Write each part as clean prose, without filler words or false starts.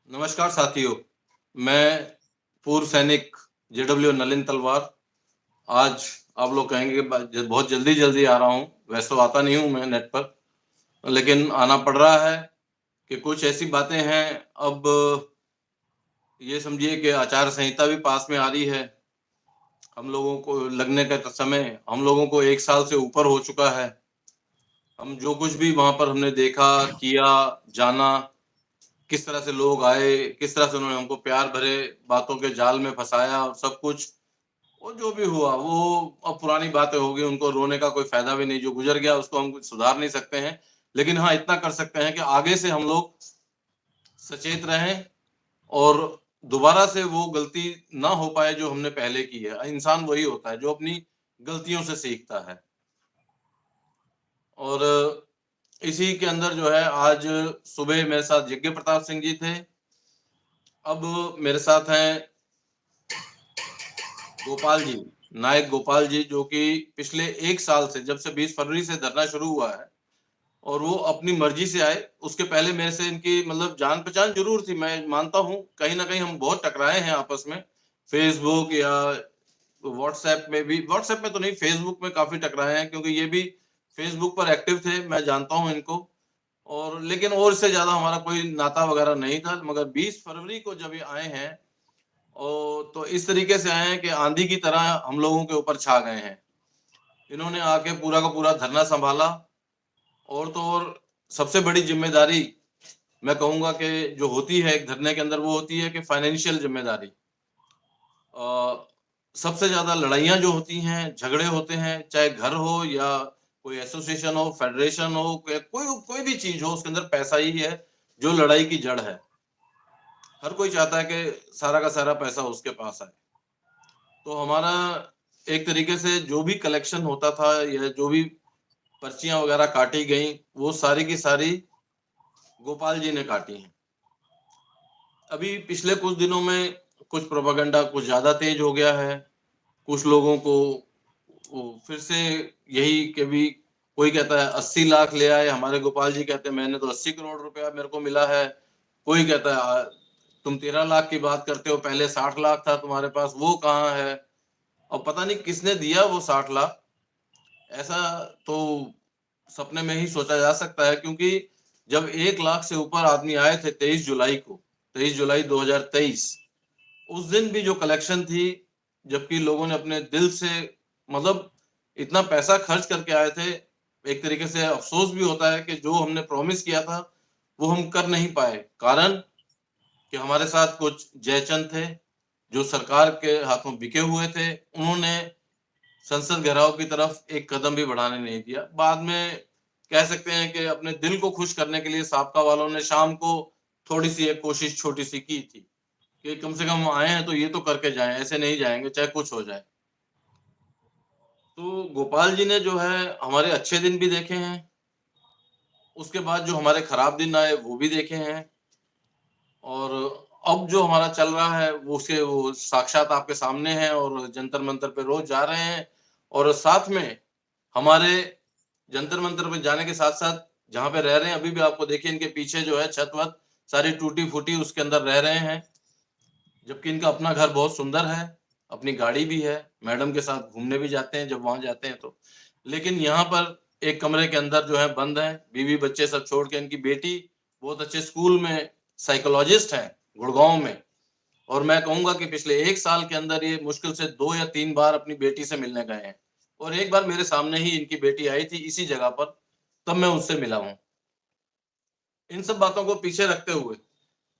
नमस्कार साथियों, मैं पूर्व सैनिक जेडब्ल्यू नलिन तलवार। आज आप लोग कहेंगे कि बहुत जल्दी-जल्दी आ रहा हूँ, वैसे तो आता नहीं हूँ मैं नेट पर, लेकिन आना पड़ रहा है कि कुछ ऐसी बातें हैं। अब ये समझिए कि आचार संहिता भी पास में आ रही है। हम लोगों को लगने का समय हम लोगों को 1 साल से ऊपर हो चुका है। हम जो कुछ भी वहाँ पर हमने देखा, किया, जाना, किस तरह से लोग आए, किस तरह से उन्होंने हमको प्यार भरे बातों के जाल में फँसाया और सब कुछ, वो जो भी हुआ वो अब पुरानी बातें हो गई, उनको रोने का कोई फ़ायदा भी नहीं, जो गुज़र गया उसको हम कुछ सुधार नहीं सकते हैं। लेकिन हाँ, इतना कर सकते हैं कि आगे से हम लोग सचेत रहें और दोबारा से वो गलती ना हो पाए जो हमने पहले की है। इंसान वही होता है जो अपनी गलतियों से सीखता है। और इसी के अंदर जो है आज सुबह मेरे साथ यज्ञ प्रताप सिंह जी थे। अब मेरे साथ हैं गोपाल जी, नायक गोपाल जी, जो कि पिछले 1 साल से, जब से 20 फरवरी से धरना शुरू हुआ है और वो अपनी मर्ज़ी से आए। उसके पहले मेरे से इनकी मतलब जान-पहचान ज़रूर थी, मैं मानता हूँ। कहीं न कहीं हम बहुत टकराए हैं आपस में, फ़ेसबुक या व्हाट्सऐप में भी। व्हाट्सऐप में तो नहीं, फ़ेसबुक में काफ़ी टकराए हैं क्योंकि ये भी फ़ेसबुक पर एक्टिव थे, मैं जानता हूँ इनको। और लेकिन और इससे ज़्यादा हमारा कोई नाता वग़ैरह नहीं था, मगर 20 फरवरी को जब ये आए हैं तो इस तरीके से आए हैं कि आंधी की तरह हम लोगों के ऊपर छा गए हैं। इन्होंने आके पूरा का पूरा धरना सँभाला। और तो और सबसे बड़ी ज़िम्मेदारी मैं कहूँगा कि जो होती है एक धरने के अंदर, वो होती है कि फ़ाइनेंशियल ज़िम्मेदारी। अ, सबसे ज़्यादा लड़ाइयाँ जो होती हैं, झगड़े होते हैं, चाहे घर हो या कोई एसोसिएशन हो, फेडरेशन हो, कोई कोई भी चीज़ हो, उसके अंदर पैसा ही है, जो लड़ाई की जड़ है। हर कोई चाहता है कि सारा का सारा पैसा उसके पास आए। तो हमारा एक तरीके से जो भी कलेक्शन होता था या जो भी पर्चियाँ वगैरह काटी गईं, वो सारी की सारी गोपाल जी ने काटी हैं। अभी पिछले कुछ दिनों में कुछ प्रोपेगेंडा कुछ ज़्यादा तेज़ हो गया है। कुछ लोगों को वो फिर से यही कि भी कोई कहता है 80 लाख ले आए, हमारे गोपाल जी कहते हैं मैंने तो 80 करोड़ रुपया मेरे को मिला है। कोई कहता है तुम 13 लाख की बात करते हो, पहले 60 लाख था तुम्हारे पास, वो कहाँ है? और पता नहीं किसने दिया वो 60 लाख। ऐसा तो सपने में ही सोचा जा सकता है, क्योंकि जब 1 लाख से ऊपर आदमी आए थे 23 जुलाई को, 23 जुलाई 2023, उस दिन भी जो कलेक्शन थी, जबकि लोगों ने अपने दिल से मतलब इतना पैसा खर्च करके आए थे, एक तरीके से अफ़सोस भी होता है कि जो हमने प्रॉमिस किया था, वो हम कर नहीं पाए। कारण कि हमारे साथ कुछ जयचंद थे, जो सरकार के हाथों बिके हुए थे। उन्होंने संसद घेराव की तरफ एक कदम भी बढ़ाने नहीं दिया। बाद में कह सकते हैं कि अपने दिल को खुश करने के लिए साबका वालों ने शाम को थोड़ी-सी एक कोशिश छोटी-सी की थी, कि कम से कम आए हैं तो ये तो करके जाएँ, ऐसे नहीं जाएँगे चाहे कुछ हो जाए। तो गोपाल जी ने जो है हमारे अच्छे दिन भी देखे हैं, उसके बाद जो हमारे खराब दिन आए वो भी देखे हैं। और अब जो हमारा चल रहा है वो साक्षात आपके सामने है, और जंतर-मंतर पे रोज़ जा रहे हैं। और साथ में हमारे जंतर-मंतर पे जाने के साथ-साथ जहाँ पे रह रहे हैं, अभी भी आपको देखिए इनके पीछे जो है छत-वत सारी टूटी-फूटी, उसके अंदर रह रहे हैं। जबकि इनका अपना घर बहुत सुंदर है, अपनी गाड़ी भी है, मैडम के साथ घूमने भी जाते हैं जब वहाँ जाते हैं तो। लेकिन यहाँ पर एक कमरे के अंदर जो है बंद हैं, बीवी-बच्चे सब छोड़ के। इनकी बेटी बहुत अच्छे स्कूल में साइकोलॉजिस्ट हैं, गुड़गाँव में। और मैं कहूँगा कि पिछले 1 साल के अंदर ये मुश्किल से 2 या 3 बार अपनी बेटी से मिलने गए हैं। और एक बार मेरे सामने ही इनकी बेटी आई थी इसी जगह पर, तब मैं उससे मिला हूँ। इन सब बातों को पीछे रखते हुए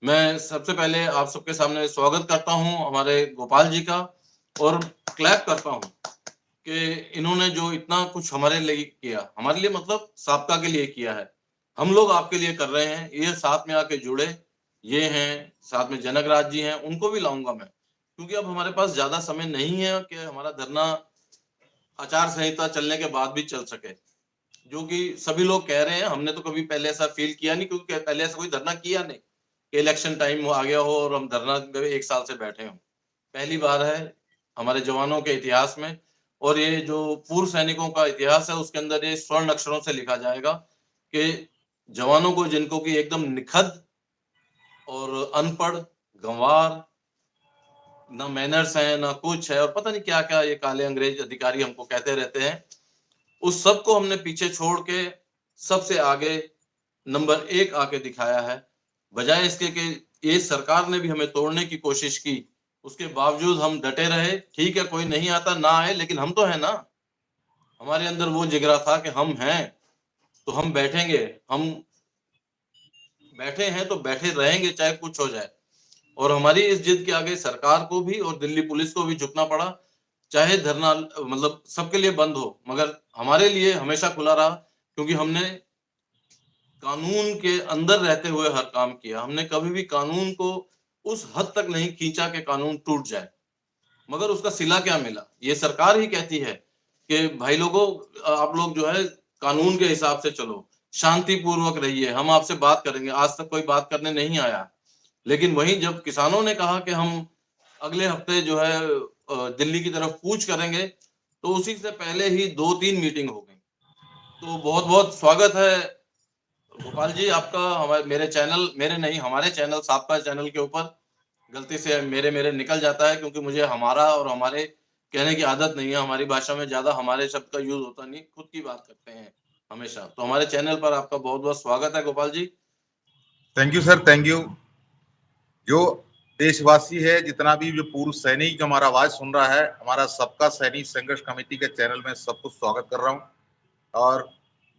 मैं सबसे पहले आप सबके सामने स्वागत करता हूँ हमारे गोपाल जी का, और क्लैप करता हूँ कि इन्होंने जो इतना कुछ हमारे लिए किया, हमारे लिए मतलब साबका के लिए किया है। हम लोग आपके लिए कर रहे हैं, ये साथ में आके जुड़े, ये हैं, साथ में जनक राज जी हैं, उनको भी लाऊँगा मैं। क्योंकि अब हमारे पास ज़्यादा समय नहीं है कि हमारा धरना आचार संहिता चलने के बाद भी चल सके। जो कि सभी लोग कह रहे हैं, हमने तो कभी पहले ऐसा फ़ील किया नहीं, क्योंकि पहले ऐसा कोई धरना किया नहीं, कि इलेक्शन टाइम आ गया हो और हम धरना पे 1 साल से बैठे हों। पहली बार है हमारे जवानों के इतिहास में। और ये जो पूर्व सैनिकों का इतिहास है, उसके अंदर ये स्वर्ण अक्षरों से लिखा जाएगा कि जवानों को, जिनको कि एकदम निखद और अनपढ़, गँवार, ना मैनर्स हैं, ना कुछ है, और पता नहीं क्या-क्या ये काले अंग्रेज अधिकारी हमको कहते रहते हैं। उस सब को हमने पीछे छोड़ के सबसे आगे नंबर 1 आके दिखाया है। बजाय इसके कि ये सरकार ने भी हमें तोड़ने की कोशिश की, उसके बावजूद हम डटे रहे। ठीक है, कोई नहीं आता, ना आए, लेकिन हम तो हैं ना। हमारे अंदर वो जिगरा था कि हम हैं, तो हम बैठेंगे। हम बैठे हैं तो बैठे रहेंगे, चाहे कुछ हो जाए। और हमारी इस जिद के आगे सरकार को भी और दिल्ली पुलिस को भी झुकना पड़ा। चाहे धरना मतलब सबके लिए बंद हो, मगर हमारे लिए हमेशा खुला रहा, क्योंकि हमने कानून के अंदर रहते हुए हर काम किया। हमने कभी भी कानून को उस हद तक नहीं खींचा कि कानून टूट जाए। मगर उसका सिला क्या मिला? ये सरकार ही कहती है कि भाई लोगों, आप लोग जो है कानून के हिसाब से चलो, शांतिपूर्वक रहिए, हम आपसे बात करेंगे। आज तक कोई बात करने नहीं आया। लेकिन वहीं जब किसानों ने कहा कि हम अगले हफ्ते जो है दिल्ली की तरफ कूच करेंगे, तो उसी से पहले ही 2-3 मीटिंग हो गई। तो बहुत-बहुत स्वागत है गोपाल जी आपका हमारे मेरे चैनल, मेरे नहीं हमारे चैनल, आपका चैनल के ऊपर। गलती से मेरे मेरे निकल जाता है, क्योंकि मुझे हमारा और हमारे कहने की आदत नहीं है। हमारी भाषा में ज़्यादा हमारे शब्द का यूज़ होता नहीं, खुद की बात करते हैं हमेशा। तो हमारे चैनल पर आपका बहुत-बहुत स्वागत है Gopal ji. Thank you sir, thank you. जो देशवासी है, जितना भी जो पूर्व सैनिक जो हमारा आवाज सुन रहा है, हमारा सबका सैनिक संघर्ष कमेटी के चैनल में सबको स्वागत कर रहा हूँ। और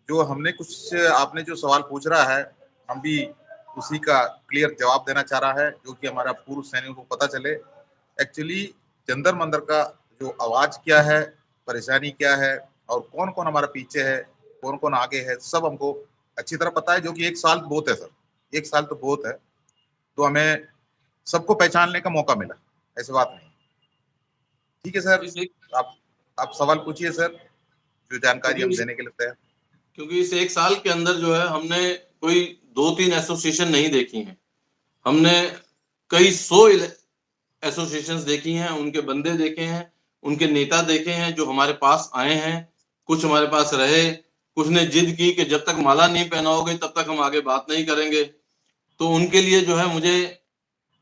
जो हमने कुछ आपने जो सवाल पूछ रहा है, हम भी उसी का क्लियर जवाब देना चाह रहा है, जो कि हमारा पूर्व सैनिकों को पता चले एक्चुअली जंतर मंतर का जो आवाज क्या है, परेशानी क्या है, और कौन कौन हमारा पीछे है, कौन कौन आगे है, सब हमको अच्छी तरह पता है। जो कि 1 साल बहुत है सर, 1 साल तो बहुत है, तो हमें सबको पहचानने का मौका मिला, ऐसी बात नहीं। ठीक है सर, आप आप सवाल पूछिए सर, जो जानकारी हम क्योंकि देने के लिए तैयार। क्योंकि इस 1 साल के अंदर जो है हमने कोई 2-3 एसोसिएशन नहीं देखी हैं। हमने कई 100 एसोसिएशंस देखी हैं, उनके बंदे देखे हैं, उनके नेता देखे हैं जो हमारे पास आए हैं। कुछ हमारे पास रहे, कुछ ने जिद की कि जब तक माला नहीं पहनाओगे तब तक हम आगे बात नहीं करेंगे। तो उनके लिए जो है मुझे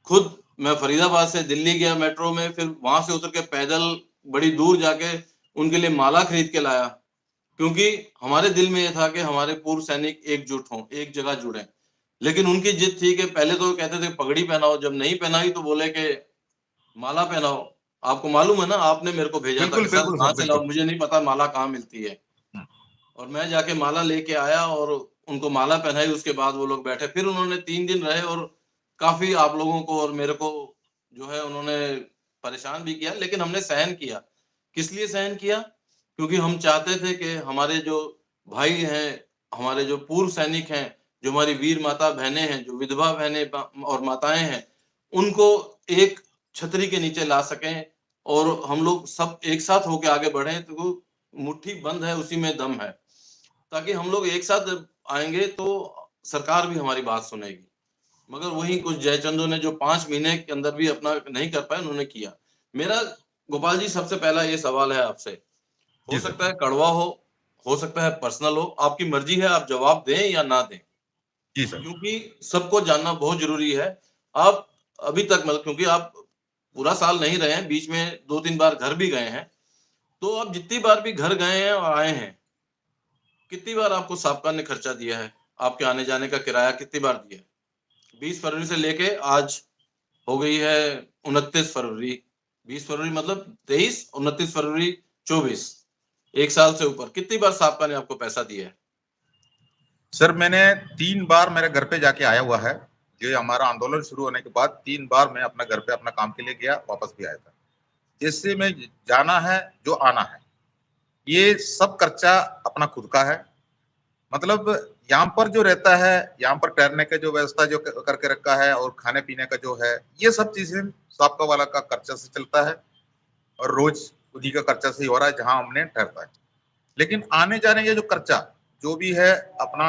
खुद मैं फरीदाबाद से दिल्ली गया मेट्रो में, फिर वहाँ से उतर के पैदल बड़ी दूर जाके उनके लिए माला खरीद के लाया। क्योंकि हमारे दिल में ये था कि हमारे पूर्व सैनिक एकजुट हों, एक जगह जुड़ें। लेकिन उनकी जिद थी कि पहले तो कहते थे पगड़ी पहनाओ, जब नहीं पहनाई तो बोले कि माला पहनाओ। आपको मालूम है ना, आपने मेरे को भेजा था बिल्कुल कि सर बिल्कुल कहाँ सर, से लाऊँ? बिल्कुल। मुझे नहीं पता माला कहाँ मिलती है। और मैं जाके माला लेके आया और उनको माला पहनाई, उसके बाद वो लोग बैठे। फिर उन्होंने 3 दिन रहे और काफ़ी आप लोगों को और मेरे को जो है उन्होंने परेशान भी किया, लेकिन हमने सहन किया। किस लिए सहन किया? क्योंकि हम चाहते थे कि हमारे जो भाई हैं, हमारे जो पूर्व सैनिक हैं, जो हमारी वीर माता बहनें हैं, जो विधवा बहनें और माताएँ हैं, उनको एक छतरी के नीचे ला सकें और हम लोग सब एक साथ होके आगे बढ़ें। तो मुट्ठी बंद है, उसी में दम है। ताकि हम लोग एक साथ आएँगे तो सरकार भी हमारी बात सुनेगी। मगर वही कुछ जयचंदो ने जो 5 महीने के अंदर भी अपना नहीं कर पाए, उन्होंने किया। मेरा गोपाल जी सबसे पहला ये सवाल है आपसे, हो जी सर। सकता है कड़वा हो सकता है पर्सनल हो, आपकी मर्ज़ी है आप जवाब दें या ना दें। जी सर। क्योंकि सबको जानना बहुत ज़रूरी है। आप अभी तक मतलब क्योंकि आप पूरा साल नहीं रहे हैं, बीच में 2-3 बार घर भी गए हैं। तो आप जितनी बार भी घर गए हैं और आए हैं, कितनी बार आपको साहब ने खर्चा दिया है? आपके आने-जाने का किराया कितनी बार दिया है? 20 फरवरी से लेके आज हो गई है 29 फरवरी। 20 फरवरी मतलब 23, 29 फरवरी 24, 1 साल से ऊपर। कितनी बार साहब ने आपको पैसा दिया है? सर मैंने 3 बार मेरे घर पे जाके आया हुआ है। ये हमारा आंदोलन शुरू होने के बाद 3 बार मैं अपना घर पे अपना काम के लिए गया, वापस भी आया था। जिससे मैं जाना है, जो आना है, ये सब खर्चा अपना खुद का है। मतलब यहाँ पर जो रहता है, यहाँ पर ठहरने का जो व्यवस्था जो करके रखा है, और खाने पीने का जो है, ये सब चीजें साबका वाला का खर्चा से चलता है, और रोज उन्हीं का खर्चा से ही हो रहा है जहाँ हमने ठहरता है। लेकिन आने जाने का जो खर्चा जो भी है, अपना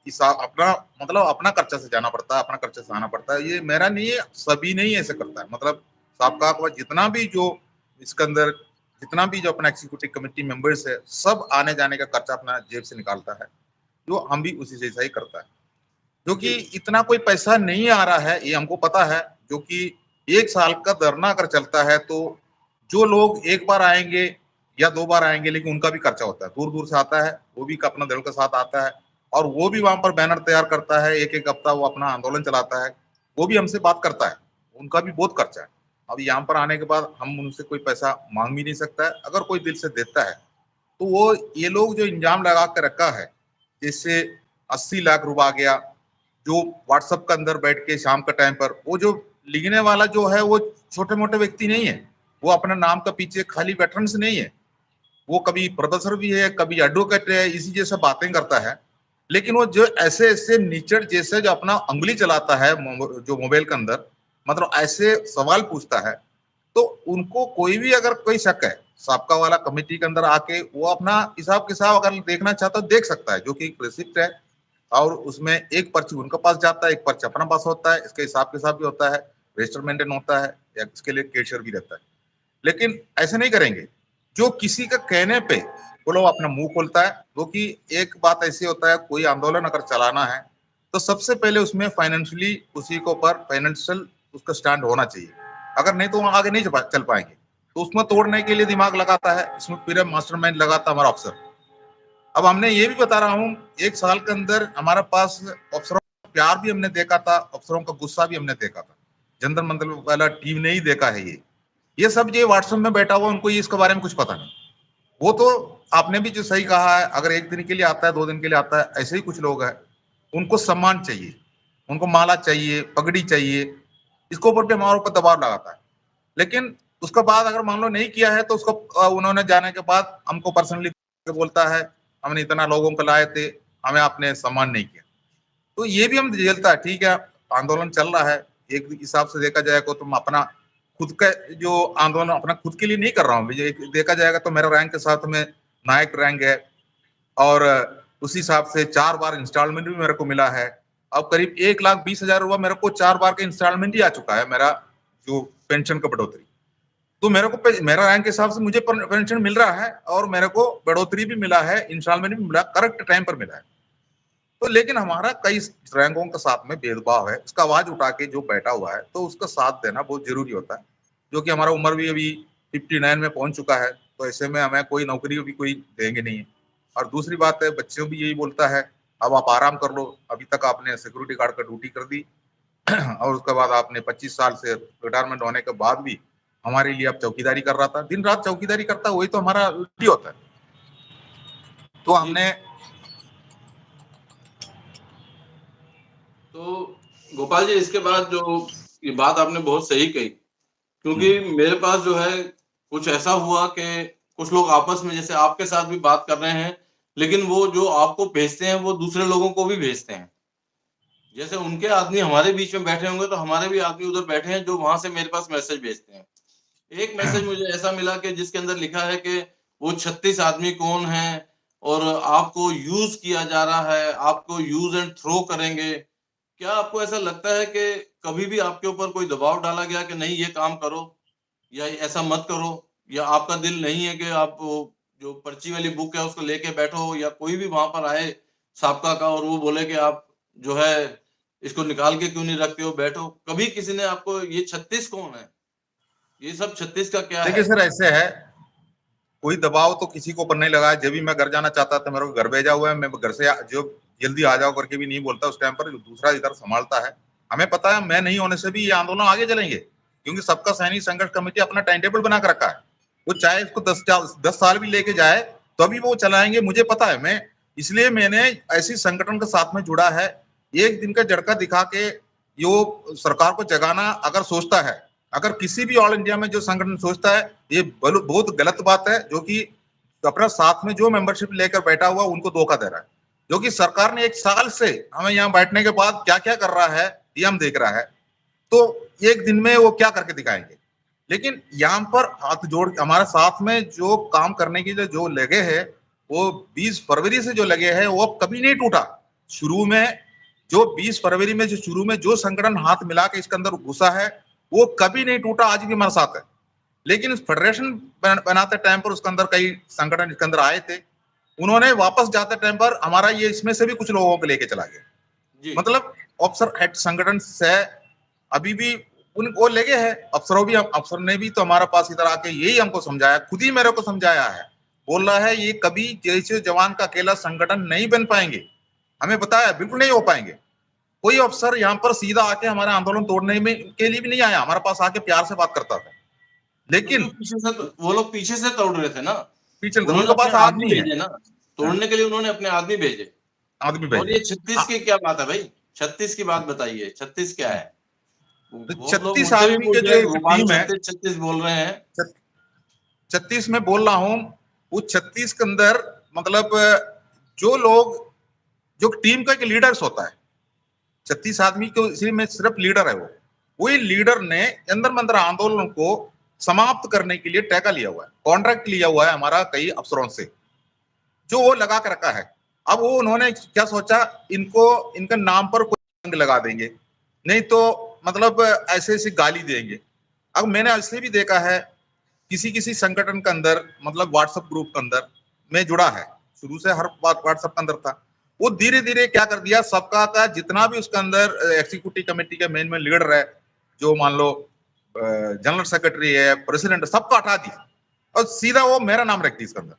हिसाब, अपना मतलब अपना खर्चा से जाना पड़ता है, अपना खर्चा से आना पड़ता है। ये मेरा नहीं है, सभी नहीं ऐसे करता है। मतलब साबका जितना भी जो इसके अंदर जितना भी जो अपना एग्जीक्यूटिव कमेटी मेंबर्स है, सब आने जाने का खर्चा अपना जेब से निकालता है, जो हम भी उसी जैसा ही करता है। जो कि जी। इतना कोई पैसा नहीं आ रहा है, ये हमको पता है। जो कि 1 साल का धरना अगर चलता है तो जो लोग 1 बार आएँगे या 2 बार आएँगे, लेकिन उनका भी खर्चा होता है। दूर-दूर से आता है, वो भी अपना दल के साथ आता है और वो भी वहाँ पर बैनर तैयार करता है, 1-1 हफ्ता वो अपना आंदोलन चलाता है। वो भी हमसे बात करता है, उनका भी बहुत खर्चा है। अब यहाँ पर आने के बाद हम उनसे कोई पैसा माँग भी नहीं सकता है, अगर कोई दिल से देता है, तो वो ये लोग जो इल्ज़ाम लगा के रखा है, जैसे 80 लाख रुपए आ गया, जो व्हाट्सएप के अंदर बैठ के शाम के टाइम पर वो जो लिखने वाला जो है वो छोटे-मोटे व्यक्ति नहीं है। वो अपने नाम के पीछे खाली वेटरन्स नहीं है। वो कभी प्रोफेसर भी है, कभी एडवोकेट है, इसी जैसे बातें करता है। लेकिन वो जो ऐसे-ऐसे निच्चड़ जैसे जो अपना उँगली चलाता है जो मोबाइल के अंदर, मतलब ऐसे सवाल पूछता है, तो उनको कोई भी अगर कोई शक है, साबका वाला कमेटी के अंदर आके वो अपना हिसाब-किताब अगर देखना चाहता है, देख सकता है, जो कि एक रिसिप्ट है और उसमें एक पर्ची उनके पास जाता है, एक पर्ची अपना पास होता है, इसका हिसाब-किताब भी होता है, रजिस्टर मेंटेन होता है, या इसके लिए कैशियर भी रहता है। लेकिन ऐसे नहीं करेंगे। जो किसी का कहने पे वो लोग अपना मुँह खोलता है, क्योंकि एक बात ऐसी होता है, कोई आंदोलन अगर चलाना है, तो सबसे पहले उसमें फाइनेंशियली उसी के ऊपर फाइनेंशियल उसका स्टैंड होना चाहिए। अगर नहीं तो वो आगे नहीं चल पाएँगे। तो उसमें तोड़ने के लिए दिमाग लगाता है, इसमें पूरा मास्टरमाइंड लगाता है हमारा अफ़सर। अब हमने ये भी बता रहा हूँ, 1 साल के अंदर हमारे पास अफ़सरों का प्यार भी हमने देखा था, अफ़सरों का गुस्सा भी हमने देखा था। जंतर मंतर वाला टीम ने ही देखा है ये। ये सब ये व्हाट्सएप में बैठा हुआ उनको ये इसके बारे में कुछ पता नहीं। वो तो आपने भी जो सही कहा है, अगर 1 दिन के लिए आता है, 2 दिन के लिए आता है, ऐसे ही कुछ लोग हैं। उनको सम्मान चाहिए, उनको माला चाहिए, पगड़ी चाहिए, इसके ऊपर भी हमारे ऊपर दबाव लगाता है। लेकिन उसके बाद अगर मान लो नहीं किया है तो उसको उन्होंने जाने के बाद हमको पर्सनली बोलता है, हमने इतना लोगों को लाए थे, हमें आपने सम्मान नहीं किया। तो ये भी हम झेलता है, ठीक है, आंदोलन चल रहा है, एक हिसाब से देखा जाए तो तुम अपना खुद का जो आंदोलन अपना खुद के लिए नहीं कर रहा हूँ। ये देखा जाएगा तो मेरा रैंक के साथ में नायक रैंक है और उसी हिसाब से 4 बार इंस्टॉलमेंट भी मेरे को मिला है। अब करीब 1,20,000 रुपए मेरे को 4 बार का इंस्टॉलमेंट ही आ चुका है, मेरा जो पेंशन का बढ़ोतरी। तो मेरे को मेरा रैंक के हिसाब से मुझे पेंशन मिल रहा है और मेरे को बढ़ोतरी भी मिला है, इंस्टॉलमेंट भी मिला, करेक्ट टाइम पर मिला है। तो लेकिन हमारा कई रैंकों के साथ में भेदभाव है, इसका आवाज उठा के जो बैठा हुआ है, तो उसका साथ देना बहुत ज़रूरी होता है। जो कि हमारा उम्र भी अभी 59 में पहुँच चुका है, तो ऐसे में हमें कोई नौकरी भी कोई देंगे नहीं है। और दूसरी बात है, बच्चों भी यही बोलता है, अब आप आराम कर लो, अभी तक आपने सिक्योरिटी गार्ड का ड्यूटी कर दी और उसके बाद आपने 25 साल से रिटायरमेंट होने के बाद भी हमारे लिए आप चौकीदारी कर रहा था। दिन-रात चौकीदारी करता है, वही तो हमारा ड्यूटी होता है। तो जी। हमने तो गोपाल जी, इसके बाद जो ये बात आपने बहुत सही कही, हुँ, क्योंकि मेरे पास जो है कुछ ऐसा हुआ कि कुछ लोग आपस में जैसे आपके साथ भी बात कर रहे हैं, लेकिन वो जो आपको भेजते हैं वो दूसरे लोगों को भी भेजते हैं। जैसे उनके आदमी हमारे बीच में बैठे होंगे तो हमारे भी आदमी उधर बैठे हैं जो वहाँ से मेरे पास मैसेज भेजते हैं। एक मैसेज मुझे ऐसा मिला कि जिसके अंदर लिखा है कि वो 36 आदमी कौन हैं और आपको यूज़ किया जा रहा है, आपको यूज़ एंड थ्रो करेंगे। क्या आपको ऐसा लगता है कि कभी भी आपके ऊपर कोई दबाव डाला गया कि नहीं ये काम करो या ऐसा मत करो, या आपका दिल नहीं है कि आप वो जो पर्ची वाली बुक है उसको लेके बैठो, या कोई भी वहाँ पर आए साबका का और वो बोले कि आप जो है इसको निकाल के क्यों नहीं रखते हो, बैठो। कभी किसी ने आपको ये 36 कौन है? ये सब 36 का क्या देखिए है? सर ऐसे है, कोई दबाव तो किसी के ऊपर नहीं लगा है। जब भी मैं घर जाना चाहता था, मेरे को घर भेजा हुआ है, मैं घर से जो जल्दी आ जाओ करके भी नहीं बोलता उस टाइम पर, जो दूसरा इधर सँभालता है। हमें पता है मैं नहीं होने से भी ये आंदोलन आगे चलेंगे, क्योंकि सबका सैनिक संघर्ष कमेटी अपना टाइम टेबल बना के रखा है। वो चाहे इसको 10 साल भी लेके जाए, तभी वो चलाएँगे, मुझे पता है। मैं इसलिए मैंने ऐसी संगठन के साथ में जुड़ा है, एक दिन का झटका दिखा के जो सरकार को जगाना अगर सोचता है, अगर किसी भी ऑल इंडिया में जो संगठन सोचता है, ये बहुत गलत बात है, जो कि अपना साथ में जो मेंबरशिप लेकर बैठा हुआ उनको धोखा दे रहा है। जो कि सरकार ने 1 साल से हमें यहाँ बैठने के बाद क्या-क्या कर रहा है, ये हम देख रहा है। तो एक दिन में वो क्या करके दिखाएँगे। लेकिन यहाँ पर हाथ जोड़ हमारे साथ में जो काम करने के लिए जो लगे हैं, वो 20 फरवरी से जो लगे हैं, वो अब कभी नहीं टूटा। शुरू में जो 20 फरवरी में जो शुरू में जो संगठन हाथ मिला के इसके अंदर घुसा है, वो कभी नहीं टूटा, आज भी हमारे साथ है। लेकिन फेडरेशन बनाते टाइम पर उसके अंदर कई संगठन इसके अंदर आए थे। उन्होंने वापस जाते टाइम पर हमारा ये इसमें से भी कुछ लोगों को लेके चला गया। जी। मतलब अफसर हेड संगठन से अभी भी उन वो लगे हैं, अफसर ने भी तो हमारे पास इधर आके यही हमको समझाया, खुद ही मेरे को समझाया है, बोल रहा है ये कभी जैसे जवान का अकेला संगठन नहीं बन पाएंगे, हमें बताया बिल्कुल नहीं हो पाएंगे। कोई अफसर यहाँ पर सीधा आके हमारा आंदोलन तोड़ने में के लिए भी नहीं आया, हमारे पास आके प्यार से बात करता था, क्योंकि लेकिन वो लोग पीछे से तोड़ रहे थे ना, पीछे उन्होंने उनके अपने पास आदमी आदमी है, भेजे ना, तोड़ने के लिए उन्होंने अपने आदमी भेजे। आदमी और भेजे। ये 36 की क्या बात है भाई? 36 की बात बताइए, 36 क्या है? तो बहुत लोग 36 मुझसे भी आदमी के पूछ जो रहे हैं, एक गोपाल टीम है, 36 बोल रहे हैं। 36 में बोल रहा हूं, वो 36 के अंदर मतलब जो लोग, जो टीम का एक लीडर्स होता है, 36 आदमी को इसी में सिर्फ लीडर है, वो वही लीडर ने अंदर मंदर आंदोलन को समाप्त करने के लिए टैका लिया हुआ है, कॉन्ट्रैक्ट लिया हुआ है हमारा कई अफसरों से, जो वो लगा कर रखा है। अब वो उन्होंने क्या सोचा, इनको इनके नाम पर कोई जंग लगा देंगे, नहीं तो मतलब ऐसे ऐसे गाली देंगे। अब मैंने ऐसे भी देखा है किसी किसी संगठन के अंदर, मतलब व्हाट्सएप ग्रुप के अंदर में जुड़ा है, शुरू से हर बात व्हाट्सएप के अंदर था, वो धीरे धीरे क्या कर दिया, सबका का जितना भी उसके अंदर एग्जीक्यूटिव कमेटी के मेन लीडर है, जो मान लो जनरल सेक्रेटरी है, प्रेसिडेंट, सबको हटा दिया और सीधा वो मेरा नाम रख दी इसके अंदर।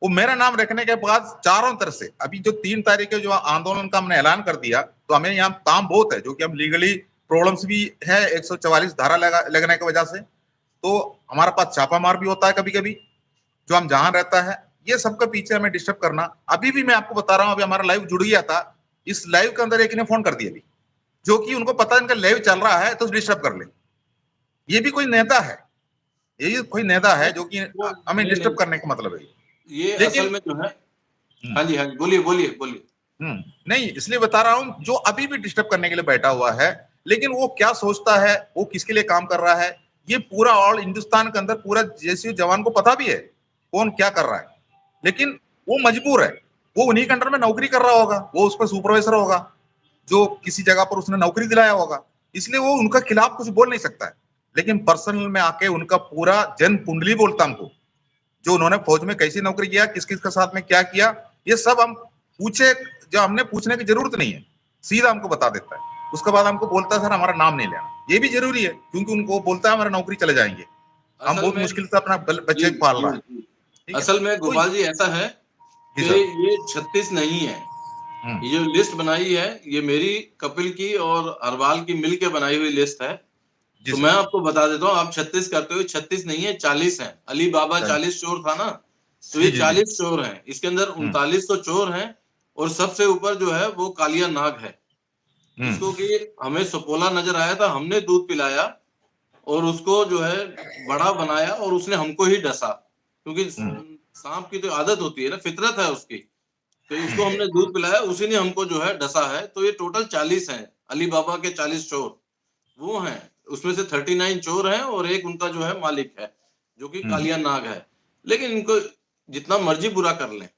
वो मेरा नाम रखने के बाद चारों तरफ से अभी जो 3 तारीख के जो आंदोलन का हमने ऐलान कर दिया, तो हमें यहाँ काम बहुत है, जो कि हम लीगली प्रॉब्लम्स भी है 144 धारा लगने की वजह से, तो हमारे पास छापा मार भी होता है कभी कभी, जो हम जहां रहता है, ये सबके पीछे हमें डिस्टर्ब करना। अभी भी मैं आपको बता रहा हूं, अभी हमारा लाइव जुड़ गया था, इस लाइव के अंदर एक ने फोन कर दिया अभी, जो कि उनको पता है इनका लाइव चल रहा है तो डिस्टर्ब कर ले। ये भी कोई नेता है, ये कोई नेता है जो कि वो हमें नहीं डिस्टर्ब नहीं, करने का मतलब है। ये असल लेकिन में जो है, हाँ जी हाँ जी, बोलिए बोलिए बोलिए। नहीं, इसलिए बता रहा हूं, जो अभी भी डिस्टर्ब करने के लिए बैठा हुआ है, लेकिन वो क्या सोचता है, वो किसके लिए काम कर रहा है, ये पूरा ऑल हिंदुस्तान के अंदर पूरा जैसे जवान को पता भी है कौन क्या कर रहा है, लेकिन वो मजबूर है, वो उन्हीं के अंडर में नौकरी कर रहा होगा, वो उस पर सुपरवाइजर होगा, जो किसी जगह पर उसने नौकरी दिलाया होगा, इसलिए वो उनका खिलाफ कुछ बोल नहीं सकता है। लेकिन पर्सनल में आके उनका पूरा जन कुंडली बोलता हमको, जो उन्होंने फौज में कैसी नौकरी किया, किस किस के साथ में क्या किया, ये सब हम पूछे, जो हमने पूछने की जरूरत नहीं है, सीधा हमको बता देता है। उसके बाद हमको बोलता है सर हमारा नाम नहीं लेना, ये भी जरूरी है क्योंकि उनको बोलता है हमारा नौकरी चले जाएंगे, हम असल बहुत में मुश्किल से अपना जी बच्चे को पाल रहा जी है। जी, ठीक है, असल में तो गोपाल जी ऐसा है जी कि सर। ये 36 नहीं है। हम्म, ये जो लिस्ट बनाई है, ये मेरी, कपिल की और हरवाल की मिल के बनाई हुई लिस्ट है। जी तो सर। मैं आपको बता देता हूँ, आप 36 करते हो, 36 नहीं है, 40 है। अली बाबा चल, 40 चोर था ना, तो ये जी जी जी। 40 चोर हैं। इसके अंदर हम्म 39 तो चोर हैं, और सबसे ऊपर जो है वो कालिया नाग है, हम्म जिसको कि हमें सपोला नजर आया था, हमने दूध पिलाया और उसको जो है बड़ा बनाया, और उसने हमको ही डसा, क्योंकि हम्म सांप की तो आदत होती है ना, फितरत है उसकी, तो उसको हमने दूध पिलाया, उसी ने हमको जो है डसा है। तो ये टोटल 40 हैं, अली बाबा के 40 चोर वो हैं। उसमें से 39 चोर हैं और एक उनका जो है मालिक है, जो कि हम्म कालिया नाग है। लेकिन इनको जितना मर्जी बुरा कर लें,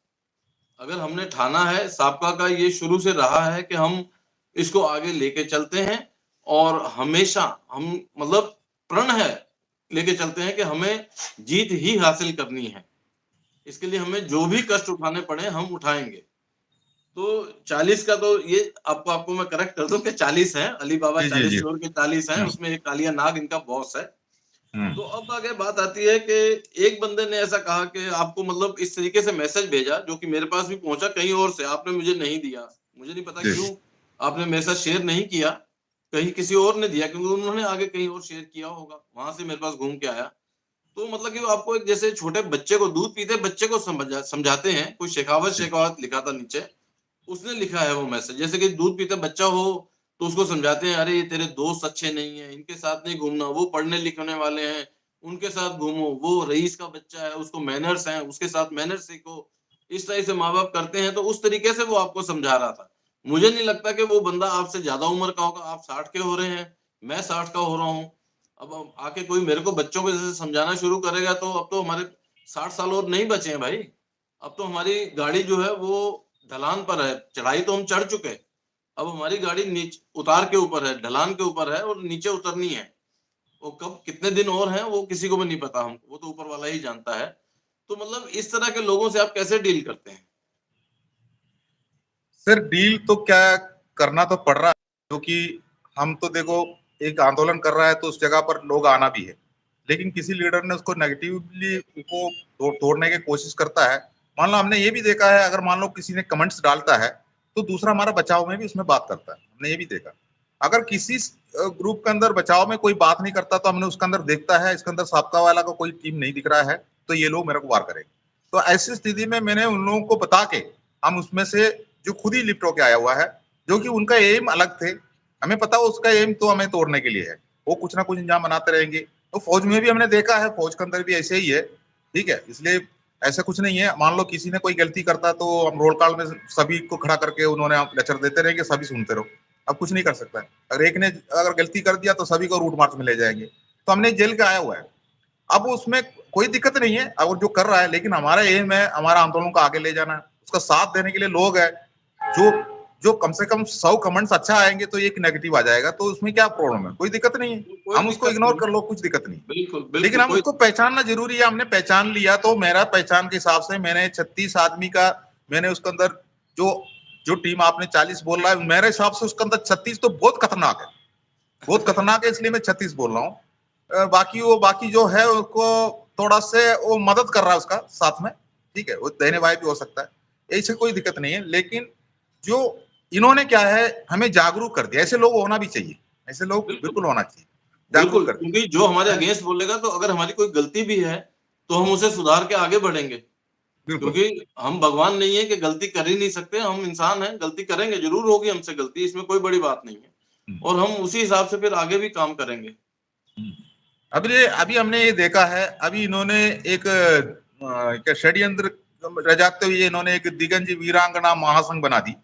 अगर हमने ठाना है, साबका का ये शुरू से रहा है कि हम इसको आगे लेके चलते हैं, और हमेशा हम, मतलब प्रण है, लेके चलते हैं कि हमें जीत ही हासिल करनी है। इसके लिए हमें जो भी कष्ट उठाने पड़े हम उठाएंगे। तो 40 का तो ये आपको आपको मैं करेक्ट कर दूं कि 40 हैं, अली बाबा जी जी 40 जी। चोर के 40 हैं, उसमें एक कालिया नाग इनका बॉस है। हम्म तो अब आगे बात आती है कि एक बंदे ने ऐसा कहा कि आपको, मतलब इस तरीके से मैसेज भेजा, जो कि मेरे पास भी पहुंचा कहीं और से, आपने मुझे नहीं दिया। मुझे नहीं पता जी। क्यों आपने मेरे साथ शेयर नहीं किया, कहीं किसी और ने दिया, क्योंकि उन्होंने आगे कहीं और शेयर किया होगा, वहां से मेरे पास घूम के आया। तो मतलब कि वो आपको एक, जैसे छोटे बच्चे को, दूध पीते बच्चे को समझाते हैं, कोई शेखावत जी। शेखावत लिखा था नीचे, उसने लिखा है वो मैसेज, जैसे कि दूध पीता बच्चा हो तो उसको समझाते हैं, अरे ये तेरे दोस्त अच्छे नहीं है, इनके साथ नहीं घूमना, वो पढ़ने लिखने वाले हैं, उनके साथ घूमो, वो रईस का बच्चा है, उसको मैनर्स हैं, उसके साथ मैनर्स सीखो। इस तरह से माँ बाप करते हैं, तो उस तरीके से वो आपको समझा रहा था। मुझे नहीं लगता कि वो बंदा आपसे ज्यादा उम्र का होगा, आप 60 के हो रहे हैं, मैं 60 का हो रहा हूँ। अब आके कोई मेरे को बच्चों को जैसे समझाना शुरू करेगा, तो अब तो हमारे 60 साल और नहीं बचे हैं भाई। अब तो हमारी गाड़ी जो है वो ढलान पर है, चढ़ाई तो हम चढ़ चुके, अब हमारी गाड़ी नीचे उतार के ऊपर है, ढलान के ऊपर है, और नीचे उतरनी है। वो कब कितने दिन और हैं वो किसी को भी नहीं पता, हम वो तो ऊपर वाला ही जानता है। तो मतलब इस तरह के लोगों से आप कैसे डील करते हैं? सर डील तो क्या, करना तो पड़ रहा है, क्योंकि हम तो देखो एक आंदोलन कर रहा है तो उस जगह पर लोग आना भी है, लेकिन किसी लीडर ने उसको नेगेटिवली उसको तोड़ने की कोशिश करता है। मान लो हमने ये भी देखा है, अगर मान लो किसी ने कमेंट्स डालता है तो दूसरा हमारा बचाव में भी उसमें बात करता है, हमने ये भी देखा। अगर किसी ग्रुप के अंदर बचाव में कोई बात नहीं करता तो हमने उसके अंदर देखता है इसके अंदर साबका वाला का कोई टीम नहीं दिख रहा है तो ये लोग मेरे को वार करेंगे। तो ऐसी स्थिति में मैंने उन लोगों को बता के, हम उसमें से जो खुद ही लिफ्ट होके आया हुआ है, जो कि उनका एम अलग थे, हमें पता हो उसका एम तो हमें तोड़ने के लिए है, वो कुछ ना कुछ इंजाम बनाते रहेंगे। तो फौज में भी हमने देखा है, फौज के अंदर भी ऐसे ही है, ठीक है। इसलिए ऐसा कुछ नहीं है, मान लो किसी ने कोई गलती करता तो हम रोल कॉल में सभी को खड़ा करके उन्होंने लेक्चर देते रहेंगे, सभी सुनते रहो, अब कुछ नहीं कर सकता है। अगर एक ने अगर गलती कर दिया तो सभी को रूट मार्च में ले जाएंगे। तो हमने जेल का आया हुआ है, अब उसमें कोई दिक्कत नहीं है और जो कर रहा है, लेकिन हमारा एम है हमारा आंदोलन को आगे ले जाना है, उसका साथ देने के लिए लोग है। जो जो कम से कम 100 कमेंट्स अच्छा आएंगे तो एक नेगेटिव आ जाएगा, तो उसमें क्या प्रॉब्लम है, कोई दिक्कत नहीं है, कोई हम उसको दिक्कत इग्नोर नहीं। कर लो, कुछ दिक्कत नहीं। बिल्कुल लेकिन बिल्कुल हम कोई। उसको पहचानना जरूरी है, हमने पहचान लिया तो मेरा पहचान के हिसाब से मैंने 36 आदमी का, मैंने उसके अंदर जो जो टीम आपने 40 बोल रहा है, मेरे हिसाब से उसके अंदर 36 तो बहुत खतरनाक है, बहुत खतरनाक है, इसलिए मैं 36 बोल रहा हूँ। बाकी जो है उसको थोड़ा से वो मदद कर रहा है उसका साथ में, ठीक है, वो देने वाले भी हो सकता है, ऐसे कोई दिक्कत नहीं है। लेकिन जो इन्होंने क्या है, हमें जागरूक कर दिया, ऐसे लोग होना भी चाहिए, ऐसे लोग बिल्कुल बिल्कुल होना चाहिए, बिल्कुल, जागरूक कर क्योंकि जो हमारे दिया है। अगेंस्ट बोलेगा तो अगर हमारी कोई गलती भी है तो हम उसे सुधार के आगे बढ़ेंगे, बिल्कुल। क्योंकि हम भगवान नहीं है कि गलती कर ही नहीं सकते, हम इंसान हैं, गलती करेंगे, जरूर होगी हमसे गलती, इसमें कोई बड़ी बात नहीं है, और हम उसी हिसाब से फिर आगे भी काम करेंगे। अभी हमने ये देखा है, अभी इन्होंने एक क्या षड्यंत्र रचाते हुए इन्होंने एक दिगंज वीरांगना महासंघ बना दी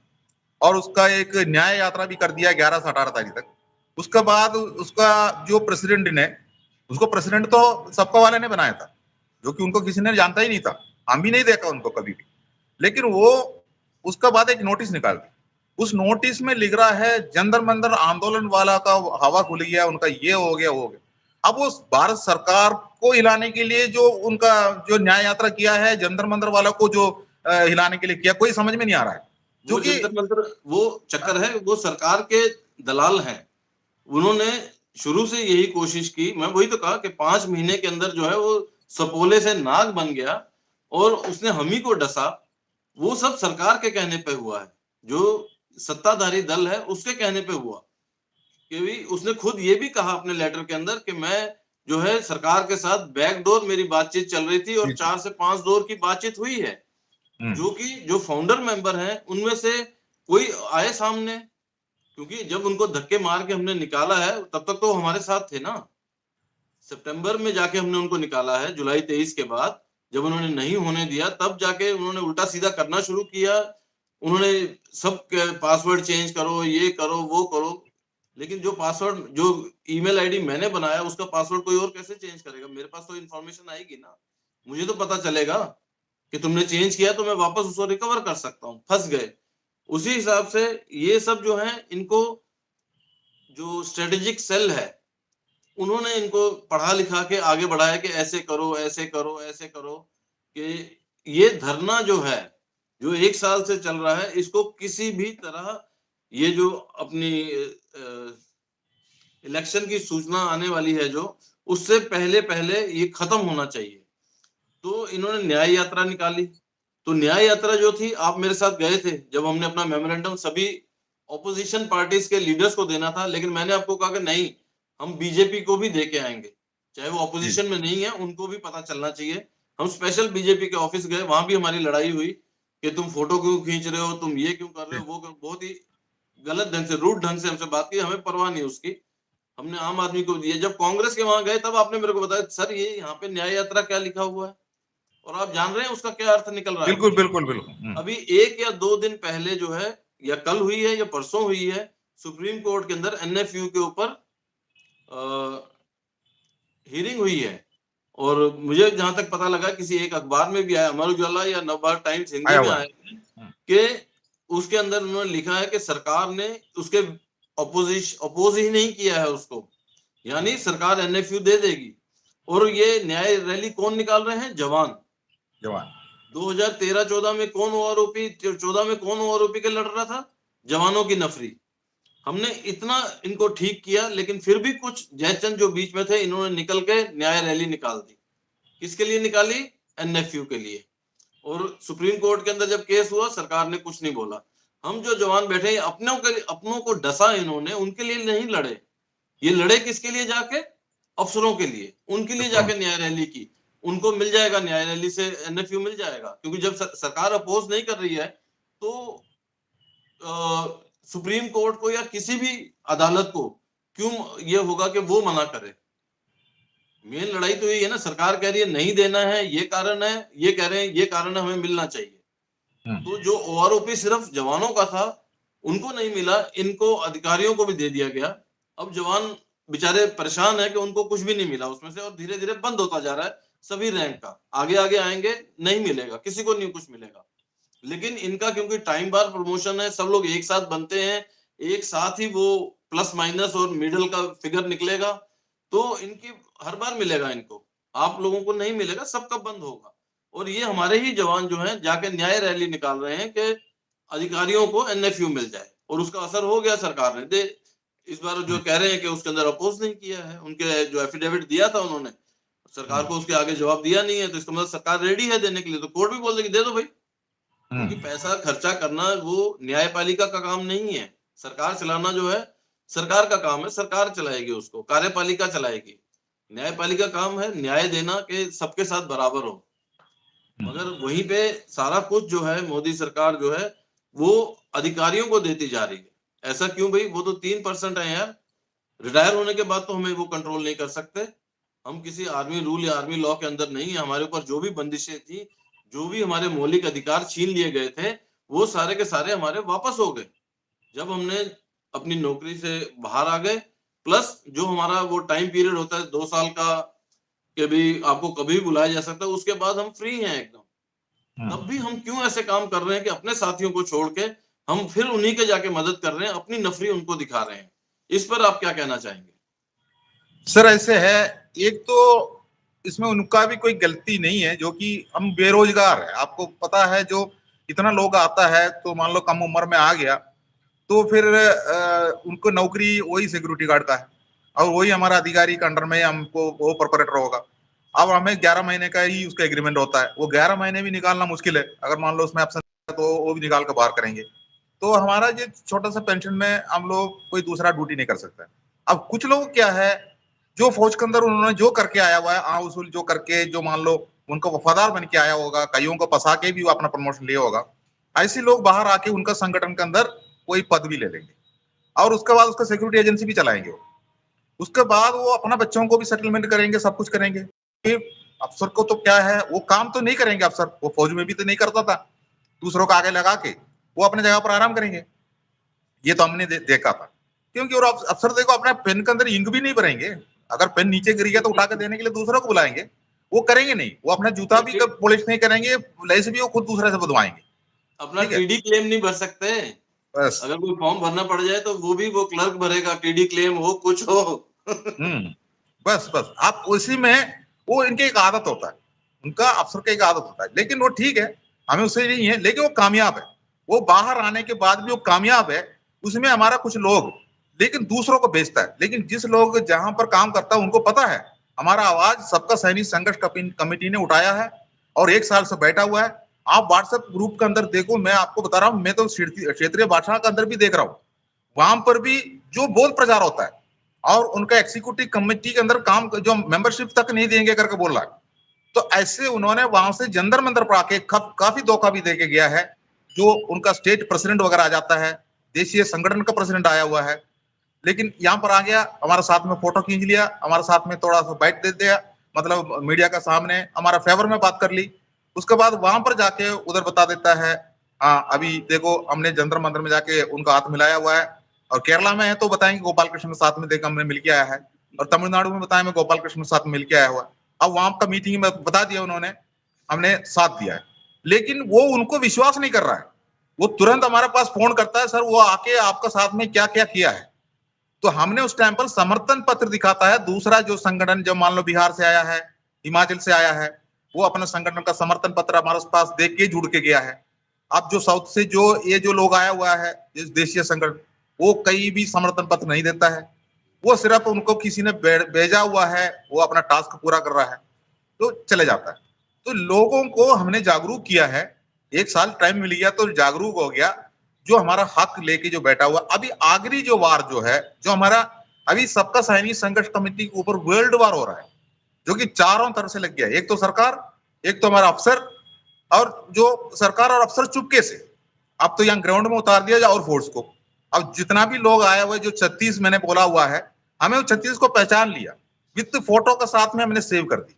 और उसका एक न्याय यात्रा भी कर दिया 11 से 18 तारीख तक। उसके बाद उसका जो प्रेसिडेंट ने, उसको प्रेसिडेंट तो सबका वाले ने बनाया था, जो कि उनको किसी ने जानता ही नहीं था, हम भी नहीं देखा उनको कभी भी। लेकिन वो उसके बाद एक नोटिस निकाल दी, उस नोटिस में लिख रहा है जंतर मंतर आंदोलन वाला का हवा खुल गया, उनका ये हो गया वो हो गया। अब वो भारत सरकार को हिलाने के लिए जो उनका जो न्याय यात्रा किया है, जंतर मंतर वाला को जो हिलाने के लिए किया, कोई समझ में नहीं आ रहा है, जो वो कि जंतर मंतर वो चक्कर है, वो सरकार के दलाल हैं, उन्होंने शुरू से यही कोशिश की। मैं वही तो कहा कि 5 महीने के अंदर जो है वो सपोले से नाग बन गया और उसने हम ही को डसा। वो सब सरकार के कहने पे हुआ है, जो सत्ताधारी दल है उसके कहने पे हुआ, क्योंकि उसने खुद ये भी कहा अपने लेटर के अंदर कि मैं जो है सरकार के साथ बैकडोर मेरी बातचीत चल रही थी और 4 से 5 दौर की बातचीत हुई है, जो कि जो फाउंडर मेंबर हैं उनमें से कोई आए सामने, क्योंकि जब उनको धक्के मार के हमने निकाला है तब तक तो हमारे साथ थे ना। सितंबर में जाके हमने उनको निकाला है, जुलाई 23 के बाद जब उन्होंने नहीं होने दिया तब जाके उन्होंने उल्टा सीधा करना शुरू किया। उन्होंने सब पासवर्ड चेंज करो, ये करो, वो करो, लेकिन जो पासवर्ड जो ईमेल आईडी मैंने बनाया उसका पासवर्ड कोई और कैसे चेंज करेगा? मेरे पास तो इन्फॉर्मेशन आएगी ना, मुझे तो पता चलेगा कि तुमने चेंज किया तो मैं वापस उसको रिकवर कर सकता हूँ। फंस गए। उसी हिसाब से ये सब जो है इनको जो स्ट्रेटेजिक सेल है उन्होंने इनको पढ़ा लिखा के आगे बढ़ाया कि ऐसे करो, ऐसे करो, ऐसे करो, कि ये धरना जो है, जो 1 साल से चल रहा है, इसको किसी भी तरह ये जो अपनी इलेक्शन की सूचना आने वाली है जो, उससे पहले-पहले ये खत्म होना चाहिए। तो इन्होंने न्याय यात्रा निकाली। तो न्याय यात्रा जो थी, आप मेरे साथ गए थे, जब हमने अपना मेमोरेंडम सभी ऑपोजिशन पार्टीज के लीडर्स को देना था, लेकिन मैंने आपको कहा कि नहीं, हम बीजेपी को भी दे के आएंगे, चाहे वो जी ऑपोजिशन में नहीं है, उनको भी पता चलना चाहिए। हम स्पेशल बीजेपी के ऑफिस गए, वहां भी हमारी लड़ाई हुई कि तुम फोटो क्यों खींच रहे हो, तुम ये क्यों कर रहे जी हो, बहुत ही गलत ढंग से, रूड ढंग से हमसे बात की। हमें परवाह नहीं उसकी, हमने आम आदमी को दिया। जब कांग्रेस के वहां गए तब आपने मेरे को बताया सर ये यहाँ पे न्याय यात्रा क्या लिखा हुआ है, और आप जान रहे हैं उसका क्या अर्थ निकल रहा है। बिल्कुल बिल्कुल बिल्कुल। अभी 1 या 2 दिन पहले जो है, या कल हुई है या परसों हुई है, सुप्रीम कोर्ट के अंदर एनएफयू के ऊपर हियरिंग हुई है, और मुझे जहां तक पता लगा किसी एक अखबार में भी आया, अमर उजाला या नवभारत टाइम्स हिंदी आया में हुआ है। आया है, कि उसके अंदर उन्होंने लिखा है कि सरकार ने उसके अपोज ही नहीं किया है उसको, यानी सरकार एनएफयू दे देगी। और ये न्याय रैली कौन निकाल रहे हैं? जवान। जवान। 2013-14 में कौन ओआरओपी 14 में कौन ओआरओपी के लड़ रहा था? जवानों की नफरी। हमने इतना इनको ठीक किया, लेकिन फिर भी कुछ जयचंद जो बीच में थे, इन्होंने निकल के न्याय रैली निकाल दी। किसके लिए निकाली? एनएफयू के लिए। और सुप्रीम कोर्ट के अंदर जब केस हुआ, सरकार ने कुछ नहीं बोला। हम जो जवान बैठे हैं, अपनों को डसा इन्होंने, उनके लिए नहीं लड़े। ये लड़े किसके लिए जाके? अफसरों के लिए, उनके लिए जाके न्याय रैली की। उनको मिल जाएगा, न्याय रैली से एनएफयू मिल जाएगा, क्योंकि जब सरकार अपोज नहीं कर रही है तो सुप्रीम कोर्ट को या किसी भी अदालत को क्यों ये होगा कि वो मना करे? मेन लड़ाई तो यही है ना, सरकार कह रही है नहीं देना है, ये कारण है, ये कह रहे हैं ये कारण है, हमें मिलना चाहिए। तो जो ओआरओपी सिर्फ जवानों का था, उनको नहीं मिला, इनको अधिकारियों को भी दे दिया गया। अब जवान बेचारे परेशान है कि उनको कुछ भी नहीं मिला उसमें से, और धीरे धीरे बंद होता जा रहा है सभी रैंक का। आगे आगे आएंगे, नहीं मिलेगा, किसी को नहीं कुछ मिलेगा। लेकिन इनका क्योंकि टाइम बार प्रमोशन है, सब लोग एक साथ बनते हैं, एक साथ ही वो प्लस माइनस और मिडल का फिगर निकलेगा, तो इनकी हर बार मिलेगा इनको। आप लोगों को नहीं मिलेगा, सबका बंद होगा। और ये हमारे ही जवान जो हैं जाके न्याय रैली निकाल रहे हैं कि अधिकारियों को एनएफयू मिल जाए, और उसका असर हो गया। सरकार ने दे इस बार जो कह रहे हैं कि उसके अंदर अपोज नहीं किया है, उनके जो एफिडेविट दिया था उन्होंने, सरकार को उसके आगे जवाब दिया नहीं है, तो इसका मतलब सरकार रेडी है देने के लिए। तो कोर्ट भी बोल देगी दे दो भाई, क्योंकि पैसा खर्चा करना वो न्यायपालिका का काम नहीं है। सरकार चलाना जो है सरकार का काम है, सरकार चलाएगी उसको, कार्यपालिका चलाएगी। न्यायपालिका काम है न्याय देना कि सबके साथ बराबर हो। मगर वहीं पे सारा कुछ जो है मोदी सरकार जो है वो अधिकारियों को देती जा रही है। ऐसा क्यों भाई? वो तो 3% है यार। रिटायर होने के बाद तो हमें वो कंट्रोल नहीं कर सकते। हम किसी आर्मी रूल या आर्मी लॉ के अंदर नहीं है। हमारे ऊपर जो भी बंदिशें थी, जो भी हमारे मौलिक अधिकार छीन लिए गए थे, वो सारे के सारे हमारे वापस हो गए जब हमने अपनी नौकरी से बाहर आ गए। प्लस जो हमारा वो टाइम पीरियड होता है 2 साल का, कि भी आपको कभी भी बुलाया जा सकता है, उसके बाद हम फ्री हैं एकदम। तब भी हम क्यों ऐसे काम कर रहे हैं कि अपने साथियों को छोड़ के हम फिर उन्हीं के जाके मदद कर रहे हैं, अपनी नफरी उनको दिखा रहे हैं। इस पर आप क्या कहना चाहेंगे? सर ऐसे है, एक तो इसमें उनका भी कोई गलती नहीं है, जो कि हम बेरोजगार है। आपको पता है, जो इतना लोग आता है तो मान लो कम उम्र में आ गया तो फिर उनको नौकरी वही सिक्योरिटी गार्ड का है, और वही हमारा अधिकारी के अंडर में हमको वो प्रोपरेटर होगा। अब हमें 11 महीने का ही उसका एग्रीमेंट होता है, वो 11 महीने भी निकालना मुश्किल है। अगर मान लो उसमें एब्सेंट है तो वो भी निकाल कर बाहर करेंगे। तो हमारा ये छोटा सा पेंशन में हम लोग कोई दूसरा ड्यूटी नहीं कर सकते। अब कुछ लोग क्या है, जो फौज के अंदर उन्होंने जो करके आया हुआ है, आ उसूल जो करके, जो मान लो उनको वफादार बन के आया होगा, कईयों को फंसा के भी वो अपना प्रमोशन लिया होगा, ऐसे लोग बाहर आके उनका संगठन के अंदर कोई पद भी ले लेंगे, और उसके बाद उसका सिक्योरिटी एजेंसी भी चलाएंगे। उसके बाद वो अपना बच्चों को भी सेटलमेंट करेंगे, सब कुछ करेंगे। अफसर को तो क्या है, वो काम तो नहीं करेंगे। अफसर वो फौज में भी तो नहीं करता था, दूसरों को आगे लगा के वो अपने जगह पर आराम करेंगे। ये तो हमने देखा था। क्योंकि और अफसर देखो अपने पेन के अंदर इंक भी नहीं भरेंगे। अगर पेन नीचे गिर गया तो उठा के देने के लिए दूसरों को बुलाएंगे, वो करेंगे नहीं। वो अपना जूता भी पॉलिश नहीं करेंगे, लेस भी वो खुद दूसरे से बदवाएंगे। अपना ठीक है, टीडी क्लेम नहीं भर सकते। बस। अगर कोई फॉर्म भरना पड़ जाए तो वो भी वो क्लर्क भरेगा, टीडी क्लेम हो कुछ हो। बस बस आप उसी में, वो इनकी एक आदत होता है, उनका अफसर का एक आदत होता है। लेकिन वो ठीक है, हमें उससे नहीं है, लेकिन वो कामयाब है। वो बाहर आने के बाद भी वो कामयाब है। उसमें हमारा कुछ लोग लेकिन दूसरों को बेचता है। लेकिन जिस लोग जहां पर काम करता है उनको पता है हमारा आवाज सबका सैनिक संघर्ष कमेटी ने उठाया है, और 1 साल से बैठा हुआ है। आप व्हाट्सएप ग्रुप के अंदर देखो, मैं आपको बता रहा हूँ, मैं तो क्षेत्रीय भाषा के अंदर भी देख रहा हूँ, वहां पर भी जो बोध प्रचार होता है, और उनका एग्जीक्यूटिव कमेटी के अंदर काम जो मेंबरशिप तक नहीं देंगे करके बोल रहा है। तो ऐसे उन्होंने वहां से जंतर मंतर पर आके काफी धोखा भी देके गया है। जो उनका स्टेट प्रेसिडेंट वगैरह आ जाता है, देशीय संगठन का प्रेसिडेंट आया हुआ है, लेकिन यहाँ पर आ गया, हमारे साथ में फोटो खींच लिया, हमारे साथ में थोड़ा सा बैठ दे दिया, मतलब मीडिया का सामने हमारा फेवर में बात कर ली। उसके बाद वहां पर जाके उधर बता देता है, हाँ अभी देखो हमने जंतर मंतर में जाके उनका हाथ मिलाया हुआ है। और केरला में है तो बताएंगे गोपाल कृष्ण के साथ में देखा हमने मिल के आया है, और तमिलनाडु में बताया मैं गोपाल कृष्ण के साथ मिल के आया हुआ। अब वहां का मीटिंग में बता दिया उन्होंने, हमने साथ दिया है। लेकिन वो उनको विश्वास नहीं कर रहा है। वो तुरंत हमारे पास फोन करता है, सर वो आके आपका साथ में क्या क्या किया है। तो हमने उस टाइम पर समर्थन पत्र दिखाता है। दूसरा जो संगठन, जो मान लो बिहार से आया है, हिमाचल से आया है, वो अपने संगठन का समर्थन पत्र हमारे पास देख के जुड़ के गया है। आप जो साउथ से ये जो लोग आया हुआ है इस देशीय संगठन, वो कहीं भी समर्थन पत्र नहीं देता है, वो सिर्फ उनको किसी ने भेजा हुआ है, वो अपना टास्क पूरा कर रहा है तो चले जाता है। तो लोगों को हमने जागरूक किया है, 1 साल टाइम मिल गया तो जागरूक हो गया, जो हमारा हक लेके जो बैठा हुआ। अभी आखिरी जो वार जो है, जो हमारा अभी सबका सैनिक संघर्ष कमेटी के ऊपर वर्ल्ड वार हो रहा है, जो कि चारों तरफ से लग गया है। एक तो सरकार, एक तो हमारा अफसर, और जो सरकार और अफसर चुपके से अब तो यहाँ ग्राउंड में उतार दिया जाए और फोर्स को। अब जितना भी लोग आए हुए, जो 36 मैंने बोला हुआ है, हमें वो 36 को पहचान लिया, विद फोटो के साथ में हमने सेव कर दी,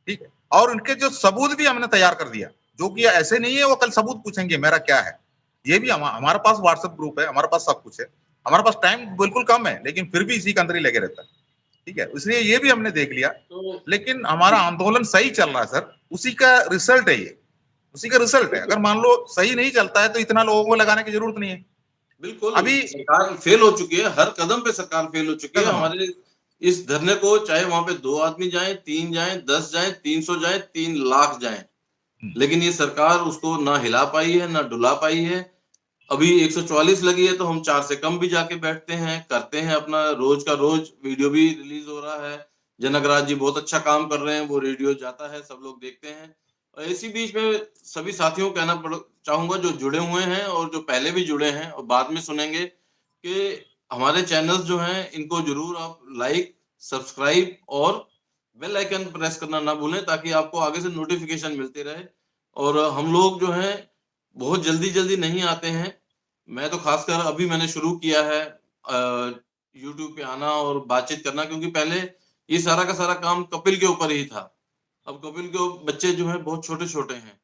ठीक है। और उनके जो सबूत भी हमने तैयार कर दिया, जो कि ऐसे नहीं है वो कल सबूत पूछेंगे मेरा क्या है। ये भी हमारे पास व्हाट्सएप ग्रुप है, हमारे पास सब कुछ है, हमारे पास टाइम बिल्कुल कम है, लेकिन फिर भी इसी के अंदर ही लगे रहता है, ठीक है। इसलिए ये भी हमने देख लिया, तो लेकिन हमारा आंदोलन सही चल रहा है सर, उसी का रिजल्ट है ये, उसी का रिजल्ट है। अगर मान लो सही नहीं चलता है तो इतना लोगों को लगाने की जरूरत नहीं है। बिल्कुल अभी सरकार फेल हो चुकी है, हर कदम पे सरकार फेल हो चुकी है। कदम हमारे इस धरने को चाहे वहां पे 2 आदमी जाएं, 3 जाएं, 10 जाएं, 300 जाएं, 3 लाख जाएं, लेकिन ये सरकार उसको ना हिला पाई है, ना डुला पाई है। अभी 144 लगी है तो हम 4 से कम भी जाके बैठते हैं, करते हैं अपना रोज का रोज। वीडियो भी रिलीज हो रहा है, जनक जी बहुत अच्छा काम कर रहे हैं, वो रेडियो जाता है, सब लोग देखते हैं। और इसी बीच में सभी साथियों को चाहूंगा जो जुड़े हुए हैं और जो पहले भी जुड़े हैं और बाद में सुनेंगे, कि हमारे चैनल्स जो हैं इनको जरूर आप लाइक, सब्सक्राइब और बेल आइकन प्रेस करना ना भूलें, ताकि आपको आगे से नोटिफिकेशन मिलते रहे। और हम लोग जो हैं बहुत जल्दी जल्दी नहीं आते हैं। मैं तो खासकर अभी मैंने शुरू किया है यूट्यूब पे आना और बातचीत करना, क्योंकि पहले ये सारा का सारा काम कपिल के ऊपर ही था। अब कपिल के बच्चे जो हैं बहुत छोटे छोटे हैं,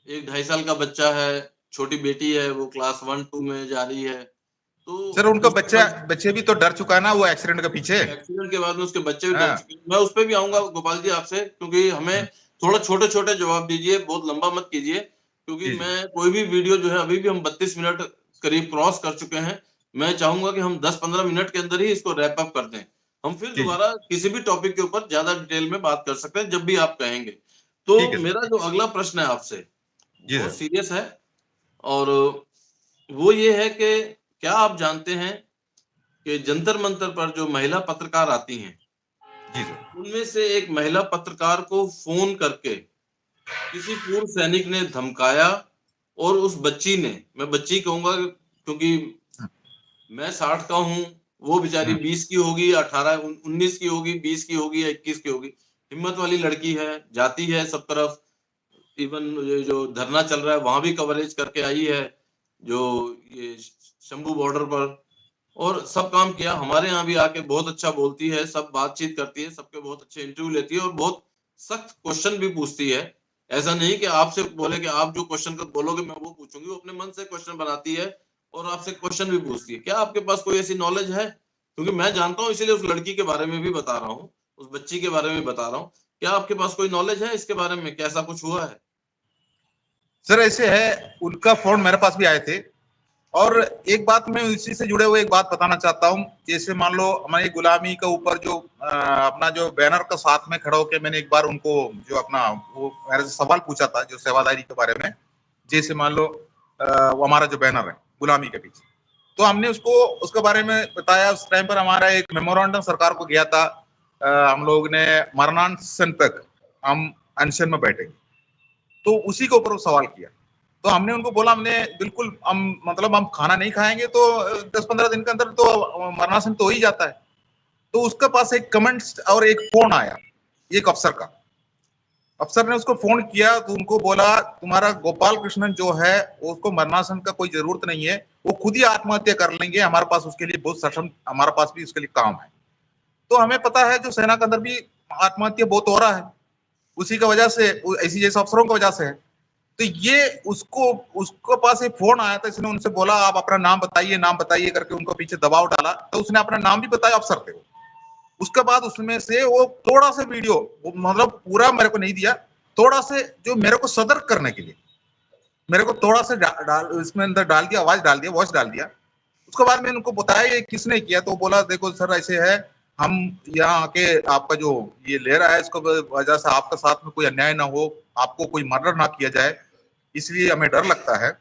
1 ढाई साल का बच्चा है, छोटी बेटी है, वो क्लास 1-2 में जा रही है। तो सर उनका उसके बच्चा बाद बच्चे भी तो डर चुका है ना वो एक्सीडेंट के पीछे। एक्सीडेंट के बाद में उसके बच्चे भी डर हाँ चुके हैं। मैं उस पे भी आऊंगा गोपाल जी आपसे, क्योंकि हमें थोड़ा छोटे छोटे जवाब दीजिए, बहुत लंबा मत कीजिए, क्योंकि जी जी मैं कोई भी वीडियो जो है, अभी भी हम 32 मिनट करीब क्रॉस कर चुके हैं। मैं चाहूंगा कि हम 10-15 मिनट के अंदर ही इसको रैप अप कर दें। हम फिर जी जी दोबारा किसी भी टॉपिक के ऊपर ज्यादा डिटेल में बात कर सकते हैं जब भी आप कहेंगे। तो ठीक है सर। मेरा जो अगला प्रश्न है आपसे जी बहुत सर। सीरियस है, और वो ये है कि क्या आप जानते हैं कि जंतर मंतर पर जो महिला पत्रकार आती हैं, जी सर। उनमें से एक महिला पत्रकार को फोन करके किसी पूर्व सैनिक ने धमकाया, और उस बच्ची ने, मैं बच्ची कहूंगा क्योंकि मैं 60 का हूं, वो बेचारी 20 की होगी, 19 की होगी, 20 की होगी या 21 की होगी। हिम्मत वाली लड़की है, जाती है सब तरफ। इवन ये जो धरना चल रहा है वहां भी कवरेज करके आई है, जो ये शंभू बॉर्डर पर, और सब काम किया। हमारे यहाँ भी आके बहुत अच्छा बोलती है, सब बातचीत करती है, सबके बहुत अच्छे इंटरव्यू लेती है, और बहुत सख्त क्वेश्चन भी पूछती है। ऐसा नहीं कि आपसे बोले कि आप जो क्वेश्चन को बोलोगे मैं वो पूछूंगी, वो अपने मन से क्वेश्चन बनाती है और आपसे क्वेश्चन भी पूछती है। क्या आपके पास कोई ऐसी नॉलेज है? क्योंकि मैं जानता हूँ, इसीलिए उस लड़की के बारे में भी बता रहा हूँ, उस बच्ची के बारे में बता रहा हूँ। क्या आपके पास कोई नॉलेज है इसके बारे में, कैसा कुछ हुआ है? सर ऐसे है, उनका फोन मेरे पास भी आए थे। और एक बात मैं इसी से जुड़े हुए एक बात बताना चाहता हूँ। जैसे मान लो हमारी गुलामी के ऊपर जो अपना जो बैनर का साथ में खड़ा होकर मैंने एक बार उनको जो अपना वो मेरे से सवाल पूछा था जो सेवादारी के बारे में। जैसे मान लो वो हमारा जो बैनर है गुलामी के पीछे, तो हमने उसको उसके बारे में बताया। उस टाइम पर हमारा एक मेमोरेंडम सरकार को गया था, हम लोग ने मरणानशन तक हम अनशन में बैठेंगे, तो उसी के ऊपर वो सवाल किया। तो हमने उनको बोला, हमने बिल्कुल हम मतलब हम खाना नहीं खाएंगे तो 10-15 दिन के अंदर तो मरणासन तो हो ही जाता है। तो उसके पास एक कमेंट्स और एक फोन आया एक अफसर का। अफसर ने उसको फोन किया तो उनको बोला, तुम्हारा गोपाल कृष्णन जो है उसको मरणासन का कोई जरूरत नहीं है, वो खुद ही आत्महत्या कर लेंगे, हमारे पास उसके लिए बहुत सक्षम, हमारे पास भी उसके लिए काम है। तो हमें पता है जो सेना के अंदर भी आत्महत्या बहुत हो रहा है, उसी की वजह से, ऐसी जैसे अफसरों की वजह से है। तो ये उसको उसको पास एक फोन आया था, इसने उनसे बोला आप अपना नाम बताइए करके उनको पीछे दबाव डाला, तो उसने अपना नाम भी बताया, अफसर थे वो। उसके बाद उसमें से वो थोड़ा सा वीडियो, मतलब पूरा मेरे को नहीं दिया, थोड़ा से जो मेरे को सतर्क करने के लिए मेरे को थोड़ा सा इसमें अंदर डाल दिया, आवाज डाल दिया, वॉइस डाल दिया। उसके बाद मैंने उनको बताया ये किसने किया, तो बोला देखो सर ऐसे है, हम यहाँ आके आपका जो ये ले रहा है इसको वजह से आपका साथ में कोई अन्याय ना हो, आपको कोई मर्डर ना किया जाए, इसलिए हमें डर लगता है।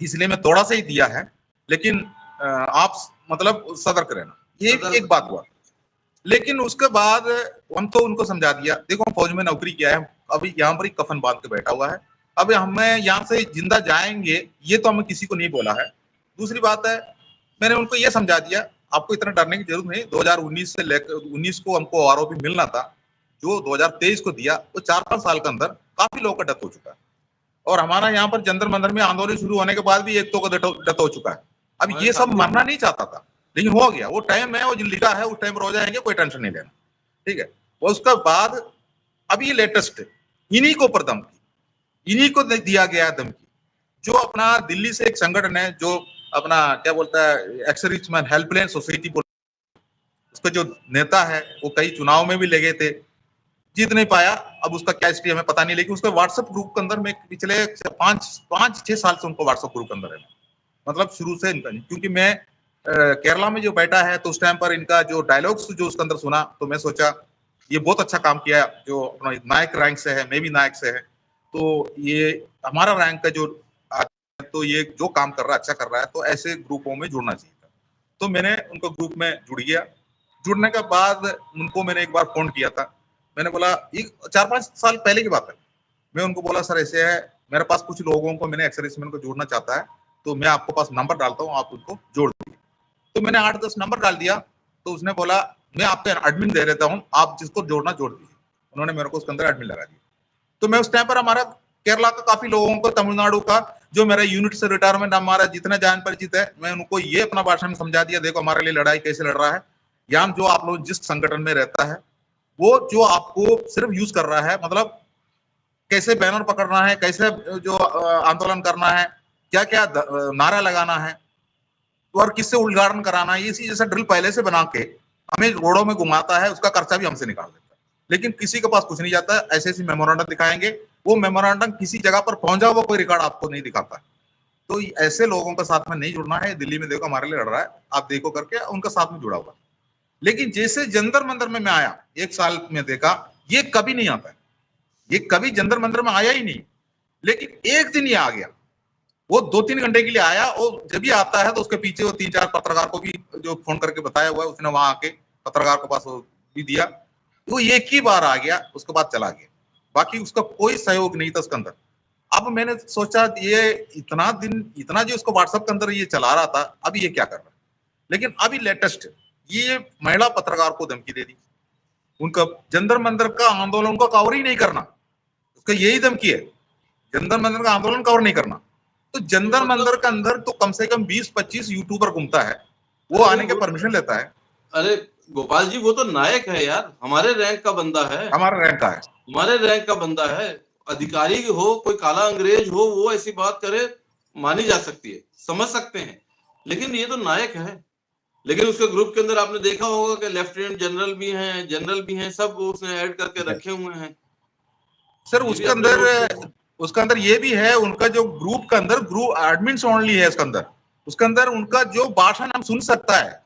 इसलिए मैं थोड़ा सा ही दिया है, लेकिन आप मतलब सतर्क रहना, ये एक बात हुआ। लेकिन उसके बाद हम तो उनको समझा दिया, देखो हम फौज में नौकरी किया है, अभी यहाँ पर ही कफन बांध के बैठा हुआ है, अब हमें यहाँ से जिंदा जाएंगे ये तो हमें किसी को नहीं बोला है। दूसरी बात है, मैंने उनको ये समझा दिया, आपको इतना डरने की जरूरत नहीं, 2019 से लेकर 19 को हमको आरोपी मिलना था, जो 2023 को दिया, वो 4-5 साल के अंदर काफी लोगों का डेथ हो चुका है। और हमारा यहाँ पर जंतर मंतर में आंदोलन शुरू होने के बाद भी एक तो का डेथ हो चुका है। अब हमारे ये सब साथी मरना नहीं चाहता था, लेकिन हो गया, वो टाइम है, वो जो लिखा है उस टाइम पर हो जाएंगे, कोई टेंशन नहीं लेना, ठीक है। और उसके बाद अब ये लेटेस्ट इन्हीं को पर धमकी, इन्हीं को दिया गया है धमकी, जो अपना दिल्ली से एक संगठन है, जो अपना क्या बोलता है, एक्स-सर्विसमैन हेल्पलाइन सोसाइटी, उसका जो नेता है वो कई चुनाव में भी लगे थे, जीत नहीं पाया, अब उसका क्या स्थिति हमें पता नहीं, लेकिन उसका व्हाट्सएप ग्रुप के अंदर में पिछले 5-6 साल से उनको व्हाट्सएप ग्रुप के अंदर है, मतलब शुरू से इनका, क्योंकि मैं केरला में जो बैठा है तो उस टाइम पर इनका जो डायलॉग्स जो उसके अंदर सुना, तो मैं सोचा ये बहुत अच्छा काम किया, जो अपना नायक रैंक से है, मैं भी नायक से है, तो ये हमारा रैंक का जो, तो ये जो काम कर रहा है अच्छा कर रहा है, तो ऐसे ग्रुपों में जुड़ना चाहिए था। तो मैंने उनको ग्रुप में जुड़ गया। जुड़ने के बाद उनको मैंने एक बार फोन किया था, मैंने बोला, ये 4-5 साल पहले की बात है, मैं उनको बोला सर ऐसे है, मेरे पास कुछ लोगों को मैंने एक्स-सर्विसमैन को जोड़ना चाहता है, तो मैं आपको पास नंबर डालता हूँ, आप उनको जोड़ दीजिए। तो मैंने 8-10 नंबर डाल दिया, तो उसने बोला मैं आपको एडमिन दे देता हूँ, आप जिसको जोड़ना जोड़ दीजिए। उन्होंने मेरे को उसके अंदर एडमिन लगा दिया। तो मैं उस टाइम पर हमारा केरला का काफी लोगों को, तमिलनाडु का, जो मेरा यूनिट से रिटायरमेंट हमारा जितना जान परिचित है, मैं उनको ये अपना भाषण में समझा दिया, देखो हमारे लिए लड़ाई कैसे लड़ रहा है, या जो आप लोग जिस संगठन में रहता है वो जो आपको सिर्फ यूज कर रहा है, मतलब कैसे बैनर पकड़ना है, कैसे जो आंदोलन करना है, क्या क्या नारा लगाना है, और किससे उद्घाटन कराना है, इसी जैसा ड्रिल पहले से बना के हमें रोडों में घुमाता है, उसका खर्चा भी हमसे निकाल देता है, लेकिन किसी के पास कुछ नहीं जाता है। ऐसे ऐसे मेमोरेंडम दिखाएंगे, वो मेमोरेंडम किसी जगह पर पहुंचा हुआ कोई रिकॉर्ड आपको नहीं दिखाता। तो ऐसे लोगों के साथ में नहीं जुड़ना है। दिल्ली में देखो हमारे लिए लड़ रहा है, आप देखो करके उनका साथ में जुड़ा हुआ। लेकिन जैसे जंतर मंतर में मैं आया, 1 साल में देखा ये कभी नहीं आता है, ये कभी जंतर मंतर में आया ही नहीं, लेकिन एक दिन ये आ गया, वो 2-3 घंटे के लिए आया, और जब भी आता है तो उसके पीछे वो 3-4 पत्रकार को भी जो फोन करके बताया हुआ है, उसने वहां आके पत्रकार के पास वो भी दिया, वो एक ही बार आ गया, उसके बाद चला गया, बाकी उसका कोई सहयोग नहीं था उसके अंदर। अब मैंने सोचा ये इतना दिन, इतना जो उसको व्हाट्सएप के अंदर ये चला रहा था, अब ये क्या कर रहा है, लेकिन अभी लेटेस्ट ये महिला पत्रकार को धमकी दे दी, उनका जंतर मंतर का आंदोलन को कवर ही नहीं करना, उसका यही धमकी है, जंतर मंतर का आंदोलन कवर नहीं करना। तो जंतर मंतर के अंदर तो कम से कम 20-25 यूट्यूबर घूमता है, वो आने के परमिशन लेता है। अरे गोपाल जी, वो तो नायक है यार, हमारे रैंक का बंदा है, हमारा रैंक का है, हमारे रैंक का बंदा है, अधिकारी हो, कोई काला अंग्रेज हो, वो ऐसी बात करे मानी जा सकती है, समझ सकते हैं, लेकिन ये तो नायक है। लेकिन उसके ग्रुप के अंदर आपने देखा होगा कि लेफ्टिनेंट जनरल भी हैं, जनरल भी हैं, सब उसने ऐड करके रखे हुए हैं। सर ये भी उसके अंदर ये भी है, उनका जो ग्रुप के अंदर ग्रुप एडमिन्स ओनली है, उसके अंदर उनका जो भाषण हम सुन सकता है,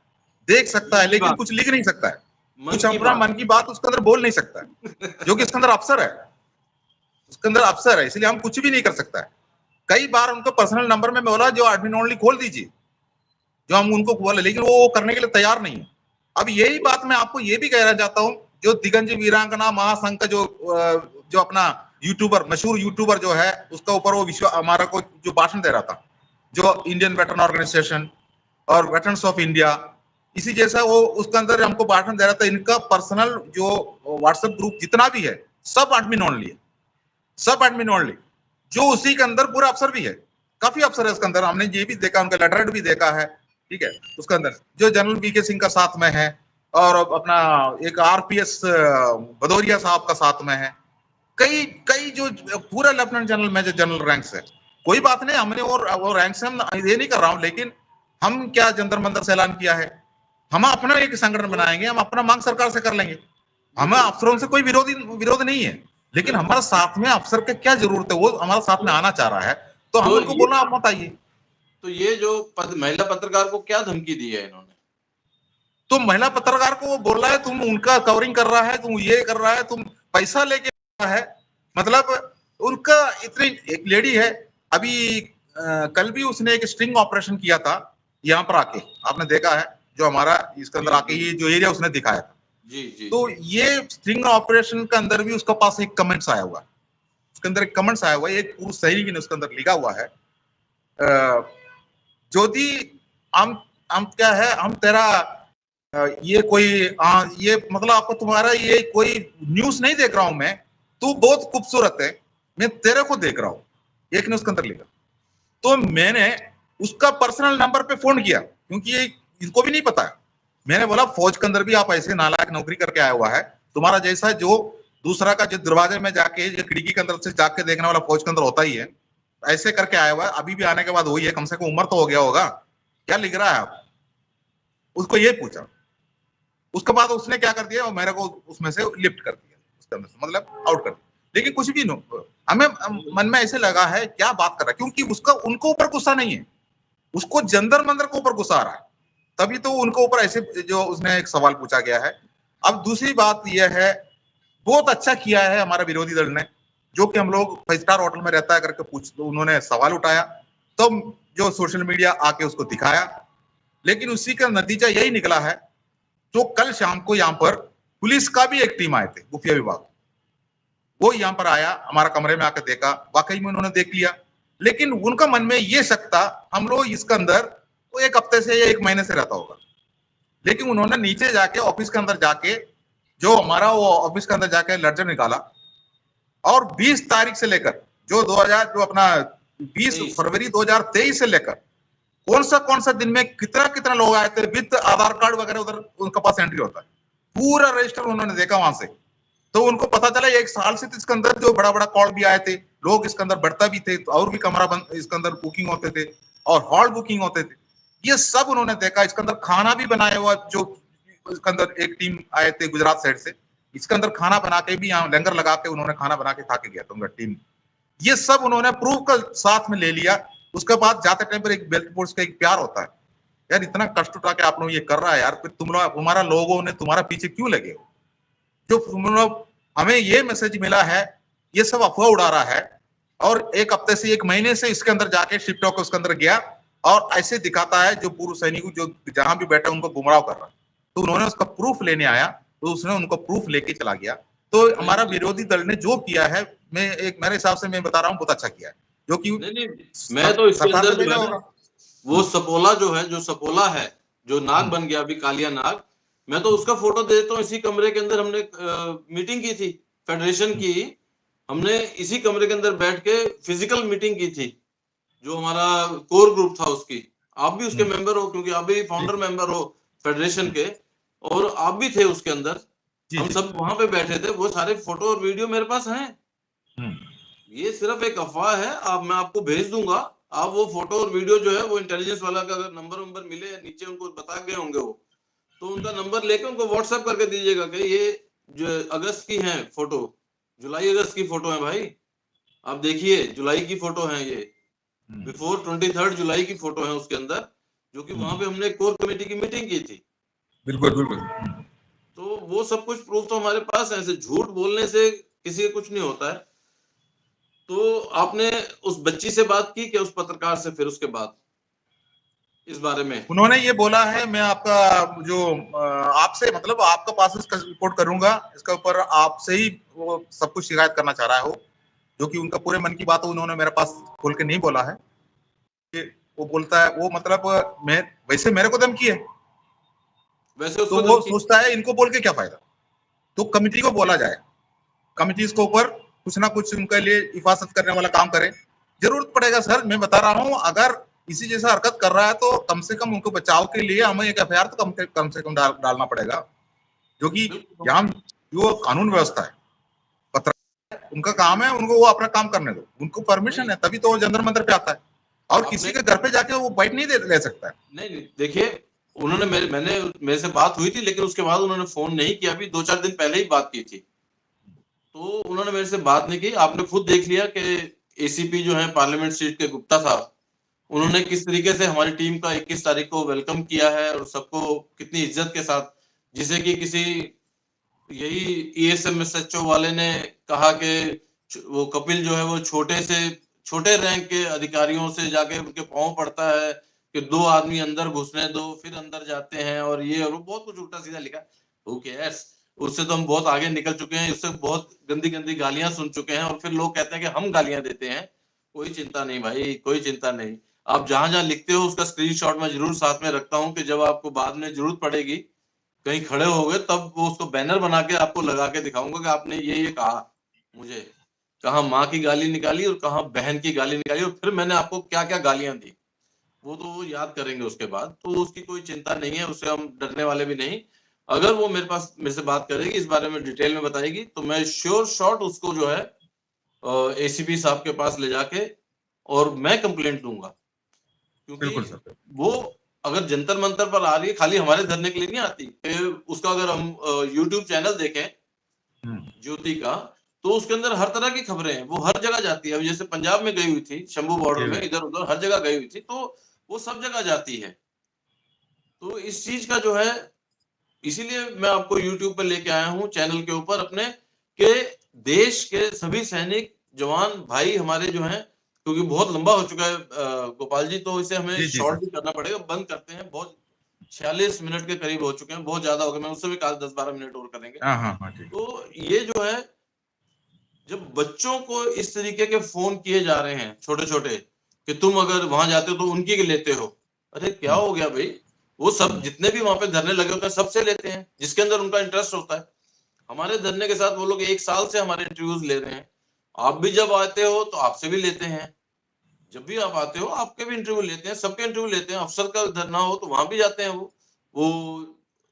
देख सकता है, लेकिन कुछ लिख नहीं सकता है, कुछ अपना मन की बात उसके अंदर बोल नहीं सकता है, जो कि इसके अंदर अफसर है, उसके अंदर अफसर है, इसलिए हम कुछ भी नहीं कर सकता है। कई बार उनको पर्सनल नंबर में बोला जो एडमिन ओनली खोल दीजिए, जो हम उनको बोले, लेकिन वो करने के लिए तैयार नहीं है। अब यही बात मैं आपको ये भी कहना चाहता हूँ, जो दिगंज वीरांगना महासंघ का जो अपना यूट्यूबर, मशहूर यूट्यूबर जो है, उसका ऊपर वो विश्व हमारा को जो भाषण दे रहा था, जो इंडियन वेटरन ऑर्गेनाइजेशन और वेटरन्स ऑफ इंडिया, इसी जैसा वो उसके अंदर हमको भाषण दे रहा था। इनका पर्सनल जो व्हाट्सएप ग्रुप जितना भी है, सब एडमिन ओनली है, सब एडमिन ओनली, जो उसी के अंदर पूरा अफसर भी है, काफी अफसर है उसके अंदर, हमने ये भी देखा, उनका लेटर भी देखा है, ठीक है। उसके अंदर जो जनरल वीके सिंह का साथ में है, और अपना एक आरपीएस भदौरिया साहब का साथ में है, कई कई जो पूरा lieutenant general major general rank से। कोई बात नहीं, हमने वो रैंक से हम ये नहीं कर रहा हूं, लेकिन हम क्या जंतर मंतर से ऐलान किया है, हम अपना एक संगठन बनाएंगे, हम अपना मांग सरकार से कर लेंगे, हमें अफसरों से कोई विरोध नहीं है, लेकिन हमारे साथ में अफसर के क्या जरूरत है, वो हमारे साथ में आना चाह रहा है, तो हम उनको बोलना आप मत आइए। तो ये जो महिला पत्रकार को क्या धमकी दी है इन्होंने? तो महिला पत्रकार को वो बोल रहा है तुम उनका कवरिंग कर रहा है, तुम ये कर रहा है, तुम पैसा लेके है, मतलब उनका इतनी, एक लेडी है अभी कल भी उसने एक स्ट्रिंग ऑपरेशन किया था यहाँ पर आके, आपने देखा है, जो हमारा इसके अंदर आके ये जो एरिया उसने दिखाया था। जी तो ये स्ट्रिंग ऑपरेशन के अंदर भी उसके पास एक कमेंट्स आया हुआ है, उसके अंदर एक कमेंट्स आया हुआ है, एक पूर्व सैनिक ने उसके अंदर लिखा हुआ है, ज्योति हम क्या है, हम तेरा ये कोई ये मतलब आपको तुम्हारा ये कोई न्यूज नहीं देख रहा हूं मैं, तू बहुत खूबसूरत है, मैं तेरे को देख रहा हूं, एक ने उसके अंदर लिखा। तो मैंने उसका पर्सनल नंबर पे फोन किया, क्योंकि ये इनको भी नहीं पता है। मैंने बोला फौज के अंदर भी आप ऐसे नालायक नौकरी करके आया हुआ है, तुम्हारा जैसा जो दूसरा का जो दरवाजे में जाके जो खिड़की के अंदर से जाके देखने वाला फौज के अंदर होता ही है, ऐसे करके आया हुआ है, अभी भी आने के बाद वही है, कम से कम उम्र तो हो गया होगा, क्या लिख रहा है आप, उसको ये पूछा। उसके बाद उसने क्या कर दिया, मेरे को उसमें से लिफ्ट कर दिया, उसके अंदर से मतलब आउट कर दिया। लेकिन कुछ भी नहीं, हमें मन में ऐसे लगा है क्या बात कर रहा है, क्योंकि उसका उनको ऊपर गुस्सा नहीं है, उसको जंतर मंतर के ऊपर गुस्सा आ रहा है, तभी तो उनको ऊपर ऐसे जो उसने एक सवाल पूछा गया है। अब दूसरी बात यह है, बहुत अच्छा किया है हमारा विरोधी दल ने, जो कि हम लोग 5 स्टार होटल में रहता है करके पूछ, तो उन्होंने सवाल उठाया, तो जो सोशल मीडिया आके उसको दिखाया, लेकिन उसी का नतीजा यही निकला है। तो कल शाम को यहाँ पर पुलिस का भी एक टीम आए थे, खुफिया विभाग, वो यहाँ पर आया, हमारा कमरे में आकर देखा, वाकई में उन्होंने देख लिया, लेकिन उनका मन में ये शक था हम लोग इसके अंदर वो 1 हफ्ते से या 1 महीने से रहता होगा, लेकिन उन्होंने नीचे जाके ऑफिस के अंदर जाके जो हमारा वो ऑफिस के अंदर जाके लेटर निकाला, और 20 तारीख से लेकर जो 20 फरवरी 2023 से लेकर कौन सा दिन में कितना लोग आए थे विद आधार कार्ड वगैरह, उधर उनके पास एंट्री होता है, पूरा रजिस्टर उन्होंने देखा वहां से। तो उनको पता चला 1 साल से इसके अंदर जो बड़ा कॉल भी आए थे, लोग इसके अंदर बढ़ता भी थे, तो और भी कमरा बंद इसके अंदर बुकिंग होते थे और हॉल बुकिंग होते थे, ये सब उन्होंने देखा। इसके अंदर खाना भी बनाया हुआ, जो इसके अंदर एक टीम आए थे गुजरात साइड से, इसके अंदर खाना बना के भी यहाँ लंगर लगा के उन्होंने खाना बना के खा के गया था उनका टीम, ये सब उन्होंने प्रूफ का साथ में ले लिया। उसके बाद जाते टाइम पर एक बेल्ट फोर्स का एक प्यार होता है, यार इतना कष्ट उठा के आप लोग ये कर रहा है यार, फिर तुम्हारा लोगों ने तुम्हारा पीछे क्यों लगे हो, जो तुम लोग, हमें ये मैसेज मिला है, ये सब अफवाह उड़ा रहा है, और 1 हफ्ते से 1 महीने से इसके अंदर जाके शिफ्ट होकर उसके अंदर गया और ऐसे दिखाता है जो पूर्व सैनिक जो जहां भी बैठे उनको गुमराह कर रहा है। तो उन्होंने उसका प्रूफ लेने आया, तो उसने उनको प्रूफ लेके चला गया। तो हमारा विरोधी दल ने जो किया है, मेरे हिसाब से मैं बता रहा हूँ, बहुत अच्छा किया है, जो कि नहीं, मैं तो इसके सरकार ने अंदर जो भेजा है होगा। वो सपोला जो सपोला है, जो नाग बन गया अभी, कालिया नाग, मैं तो उसका फोटो दे देता हूँ। इसी कमरे के अंदर हमने मीटिंग की थी फेडरेशन की, हमने इसी कमरे के अंदर बैठ के फिजिकल मीटिंग की थी, जो हमारा कोर ग्रुप था उसकी। आप भी उसके मेंबर हो, क्योंकि आप भी फाउंडर मेंबर हो फेडरेशन के, और आप भी थे उसके अंदर, हम सब वहां पे बैठे थे। वो सारे फोटो और वीडियो मेरे पास हैं, ये सिर्फ एक अफवाह है। मैं आपको भेज दूंगा, आप वो फोटो और वीडियो जो है वो इंटेलिजेंस वाला का अगर नंबर मिले या नीचे उनको बता गए होंगे वो, तो उनका नंबर लेके उनको व्हाट्सएप करके दीजिएगा कि ये जो अगस्त की है फोटो, जुलाई अगस्त की फोटो है भाई, आप देखिए जुलाई की फोटो है ये, बिफोर 23 जुलाई की फोटो है उसके अंदर, जो कि वहां पे हमने कोर कमेटी की मीटिंग की थी। बिल्कुल। तो वो सब कुछ प्रूफ तो हमारे पास है, ऐसे झूठ बोलने से किसी का कुछ नहीं होता है। तो आपने उस बच्ची से बात की क्या, उस पत्रकार से, फिर उसके बाद इस बारे में? उन्होंने ये बोला है, मैं आपका जो आपसे मतलब आपका पास इसका रिपोर्ट करूंगा, इसके ऊपर आपसे ही वो सब कुछ शिकायत करना चाह रहा है, वो जो कि उनका पूरे मन की बात उन्होंने मेरे पास खोल के नहीं बोला है। कि वो बोलता है, वो मतलब मैं वैसे मेरे को धमकी है, वैसे तो उसको वो धमकी? सोचता है इनको बोल के क्या फायदा, तो कमिटी को बोला जाए, कमिटी इसके ऊपर कुछ ना कुछ उनके लिए हिफाजत करने वाला काम करे। जरूरत पड़ेगा सर, मैं बता रहा हूँ, अगर इसी जैसा हरकत कर रहा है तो कम से कम उनको बचाव के लिए हमें एक एफआईआर तो कम से कम डालना पड़ेगा, जो कि यहाँ जो कानून व्यवस्था है, पत्र उनका काम है, उनको वो अपना काम करने दो, उनको परमिशन है, तभी तो वो जंतर मंतर पे आता है, और किसी के घर पे जाके वो बाइट नहीं ले सकता है। नहीं, देखिए, उन्होंने मेरे से बात हुई थी, लेकिन उसके बाद उन्होंने फोन नहीं किया, अभी 2-4 दिन पहले ही बात की थी, तो उन्होंने मेरे से बात नहीं की। आपने खुद देख लिया कि एसीपी जो है पार्लियामेंट सीट के गुप्ता साहब, उन्होंने किस तरीके से हमारी टीम का 21 तारीख को वेलकम किया है, और सबको कितनी इज्जत के साथ, जिसे कि किसी यही ईएसएमएसएचओ वाले ने कहा कि वो कपिल जो है वो छोटे रैंक के अधिकारियों से जाके उनके पाँव पड़ता है कि 2 आदमी अंदर घुसने दो, फिर अंदर जाते हैं और ये और वो बहुत कुछ उल्टा-सीधा लिखा। हू केयर्स? उससे तो हम बहुत आगे निकल चुके हैं, उससे बहुत गंदी-गंदी गालियाँ सुन चुके हैं और फिर लोग कहते हैं कि हम गालियाँ देते हैं। कोई चिंता नहीं भाई, कोई चिंता नहीं। आप जहाँ-जहाँ लिखते हो उसका स्क्रीनशॉट मैं ज़रूर साथ में रखता हूँ कि जब आपको बाद में ज़रूरत पड़ेगी, कहीं खड़े हो गए तब वो उसको बैनर बना के आपको लगा के दिखाऊँगा कि आपने ये कहा मुझे। कहाँ माँ की गाली निकाली और कहाँ बहन की गाली निकाली और फिर मैंने आपको क्या-क्या गालियाँ दी। वो तो वो याद करेंगे उसके बाद, तो उसकी कोई चिंता नहीं है, उससे हम डरने वाले भी नहीं। अगर वो मेरे से बात करेगी, इस बारे में डिटेल में बताएगी, तो मैं श्योर शॉट उसको जो है एसीपी साहब के पास ले जाके और मैं कंप्लेंट दूँगा। क्योंकि बिल्कुल सर। वो अगर जंतर-मंतर पर आ रही है, खाली हमारे धरने के लिए नहीं आती। फिर उसका अगर हम यूट्यूब चैनल देखें हुँ, ज्योति का, तो उसके अंदर हर तरह की खबरें हैं, वो हर जगह जाती है। अभी जैसे पंजाब में गई हुई थी, शंभू बॉर्डर जी, में, जी। इधर-उधर हर जगह गई हुई थी, तो वो सब जगह जाती है। तो इस चीज़ का जो है इसीलिए मैं आपको यूट्यूब पे लेके आया हूँ चैनल के ऊपर अपने कि देश के सभी सैनिक, जवान भाई हमारे जो हैं क्योंकि बहुत लंबा हो चुका है गोपाल जी, तो इसे हमें जी, जी शॉर्ट सर। भी करना पड़ेगा। बंद करते हैं, बहुत 46 मिनट के करीब हो चुके हैं, बहुत ज़्यादा हो गए। मैं उससे भी कहा 10-12 मिनट और करेंगे। हाँ, हाँ, हाँ, जी। तो ये जो है जब बच्चों को इस तरीके के फ़ोन किए जा रहे हैं, छोटे-छोटे, कि तुम अगर वहाँ जाते हो तो उनकी लेते हो। अरे क्या हुँ, हो गया भई? वो सब हुँ, जितने भी वहाँ पे धरने लगे होते हैं, सबसे लेते हैं, जिसके अंदर उनका इंटरेस्ट होता है। हमारे धरने के साथ वो लोग 1 साल से हमारे इंटरव्यूज़ ले रहे हैं। आप भी जब आते हो तो आपसे भी लेते हैं। जब भी आप आते हो आपके भी इंटरव्यू लेते हैं, सबके इंटरव्यू लेते हैं। अफ़सर का धरना हो तो वहाँ भी जाते हैं वो। वो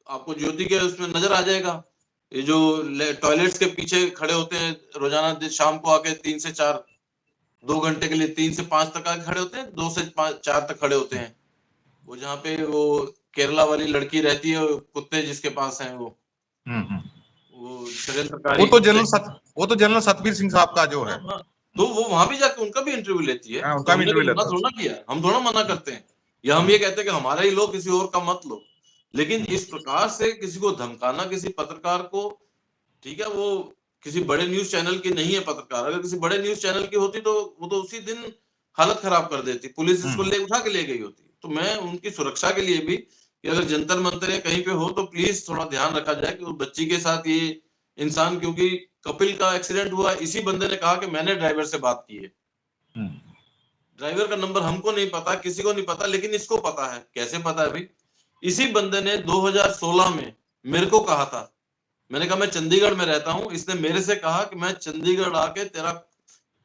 आपको ज्योति के उसमें नज़र आ जाएगा। ये जो ले टॉयलेट्स के पीछे खड़े होते हैं रोज़ाना शाम को आके 3 से 4 2 घंटे के लिए 3 से 5 तक आके खड़े होते हैं, 2 से 5 4 तक खड़े होते हुँ, हैं। वो जहाँ पे वो केरला वाली लड़की रहती है, कुत्ते जिसके पास हैं हुँ, हुँ। वो षड्यंत्रकारी कुत्ते। वो तो जनरल सतबीर सिंह साहब का जो हाँ, है। हाँ। तो वो वहाँ भी जाके उनका भी इंटरव्यू लेती है। हाँ, तो उनका भी हमने इंटरव्यू कोई मना लेता हूँ। थोड़ा ना किया, हम थोड़ा मना हुँ, करते हैं या हम हुँ, ये कहते हैं कि हमारा ही लो, किसी और का मत लो। लेकिन हुँ, इस प्रकार से किसी को धमकाना, किसी पत्रकार को, ठीक है, वो किसी बड़े न्यूज़ चैनल की नहीं है पत्रकार, अगर किसी बड़े न्यूज़ चैनल की होती तो वो तो उसी दिन हालत खराब कर देती, पुलिस इसको हुँ, ले उठा के ले गई होती। तो मैं उनकी सुरक्षा के लिए भी कि अगर जंतर-मंतर या कहीं पे हो तो प्लीज़ थोड़ा ध्यान रखा जाए कि उस बच्ची के साथ ये इंसान, क्योंकि कपिल का एक्सीडेंट हुआ, इसी बंदे ने कहा कि मैंने ड्राइवर से बात की है। हुँ, ड्राइवर का नंबर हमको नहीं पता, किसी को नहीं पता, लेकिन इसको पता है। कैसे पता है भई? इसी बंदे ने 2016 में मेरे को कहा था। मैंने कहा मैं चंडीगढ़ में रहता हूँ, इसने मेरे से कहा कि मैं चंडीगढ़ आके तेरा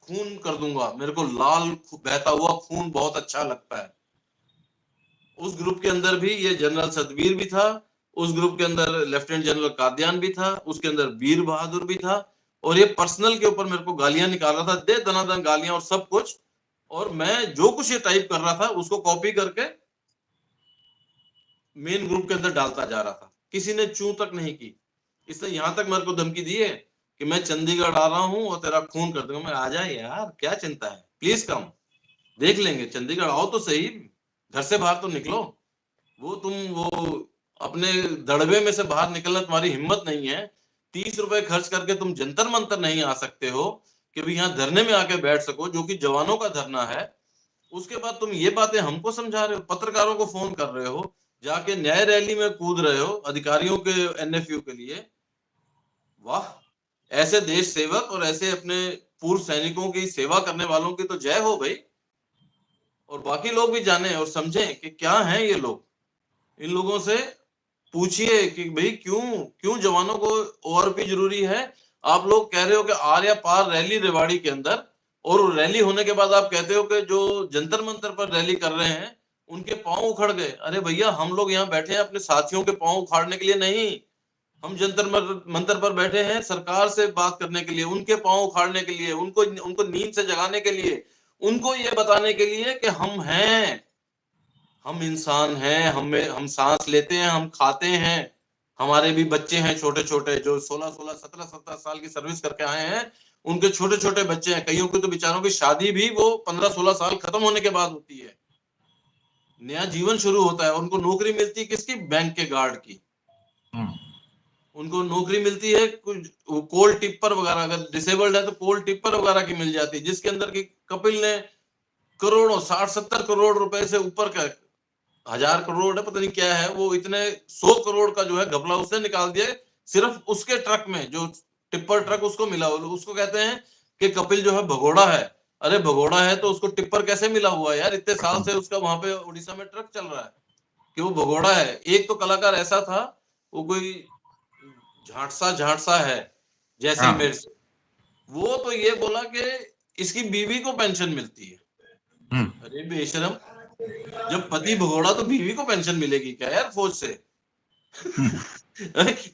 खून कर दूँगा, मेरे को लाल बहता हुआ खून बहुत अच्छा लगता है। उस ग्रुप के अंदर भी ये जनरल सतवीर भी था, उस ग्रुप के अंदर लेफ्टिनेंट जनरल कादियान भी था, उसके अंदर बीर बहादुर भी था और ये पर्सनल के ऊपर मेरे को गालियाँ निकाल रहा था, दे दनादन गालियाँ और सब कुछ। और मैं जो कुछ ये टाइप कर रहा था, उसको कॉपी करके मेन ग्रुप के अंदर डालता जा रहा था। किसी ने चूँ तक नहीं की। इसने यहाँ तक मेरे को धमकी दी है कि मैं चंडीगढ़ आ रहा हूँ और तेरा खून कर दूँगा। मैं आ जा यार, क्या चिंता है? प्लीज़ कम, देख लेंगे, चंडीगढ़ आओ तो सही, घर से बाहर तो निकलो। वो अपने दड़बे में से बाहर निकलना तुम्हारी हिम्मत नहीं है। 30 रुपए खर्च करके तुम जंतर-मंतर नहीं आ सकते हो कि भई यहाँ धरने में आके बैठ सको, जो कि जवानों का धरना है। उसके बाद तुम ये बातें हमको समझा रहे हो, पत्रकारों को फ़ोन कर रहे हो, जाके न्याय रैली में कूद रहे हो अधिकारियों के एनएफयू के लिए। वाह! ऐसे देश सेवक और ऐसे अपने पूर्व सैनिकों की सेवा करने वालों की तो जय हो भई। और बाकी लोग भी जानें और समझें कि क्या हैं ये लोग। इन लोगों से पूछिए कि भई क्यों जवानों को ओआरपी ज़रूरी है? आप लोग कह रहे हो कि आर या पार रैली रेवाड़ी के अंदर और रैली होने के बाद आप कहते हो कि जो जंतर-मंतर पर रैली कर रहे हैं, उनके पाँव उखड़ गए। अरे भैया, हम लोग यहाँ बैठे हैं अपने साथियों के पाँव उखाड़ने के लिए नहीं। हम जंतर मंतर पर बैठे हैं सरकार से बात करने के लिए, उनके पाँव उखाड़ने के लिए, उनको उनको नींद से जगाने के लिए, उनको ये बताने के लिए कि हम हैं। हम इंसान हैं, हम साँस लेते हैं, हम खाते हैं। हमारे भी बच्चे हैं छोटे-छोटे जो 16-16, 17-17 साल की सर्विस करके आए हैं। उनके छोटे-छोटे बच्चे हैं। कइयों की तो बेचारों की शादी भी वो 15-16 साल खत्म होने के बाद होती है। नया जीवन शुरू होता है। उनको नौकरी मिलती है किसकी? बैंक के गार्ड की। हुँ। उनको नौकरी मिलती है कुछ कोल टिप्पर वगैरह, अगर डिसेबल्ड है तो कोल टिप्पर वगैरह की मिल जाती है, जिसके अंदर की कपिल ने करोड़ों 60-70 करोड़ रुपए से ऊपर का, 1000 करोड़ है पता नहीं क्या है वो, इतने 100 करोड़ का जो है घपला उसने निकाल दिया सिर्फ उसके ट्रक में, जो टिप्पर ट्रक उसको मिला। उसको कहते हैं कि कपिल जो है भगोड़ा है। अरे भगोड़ा है तो उसको टिप्पर कैसे मिला हुआ है यार, इतने साल से उसका वहां पे उड़ीसा में ट्रक चल रहा है कि वो भगोड़ा है। एक तो कलाकार ऐसा था, वो कोई झांटसा है जैसलमेर हाँ। से, वो तो ये बोला कि इसकी बीवी को पेंशन मिलती है। अरे बेशरम, जब पति भगोड़ा तो बीवी को पेंशन मिलेगी क्या यार फौज से?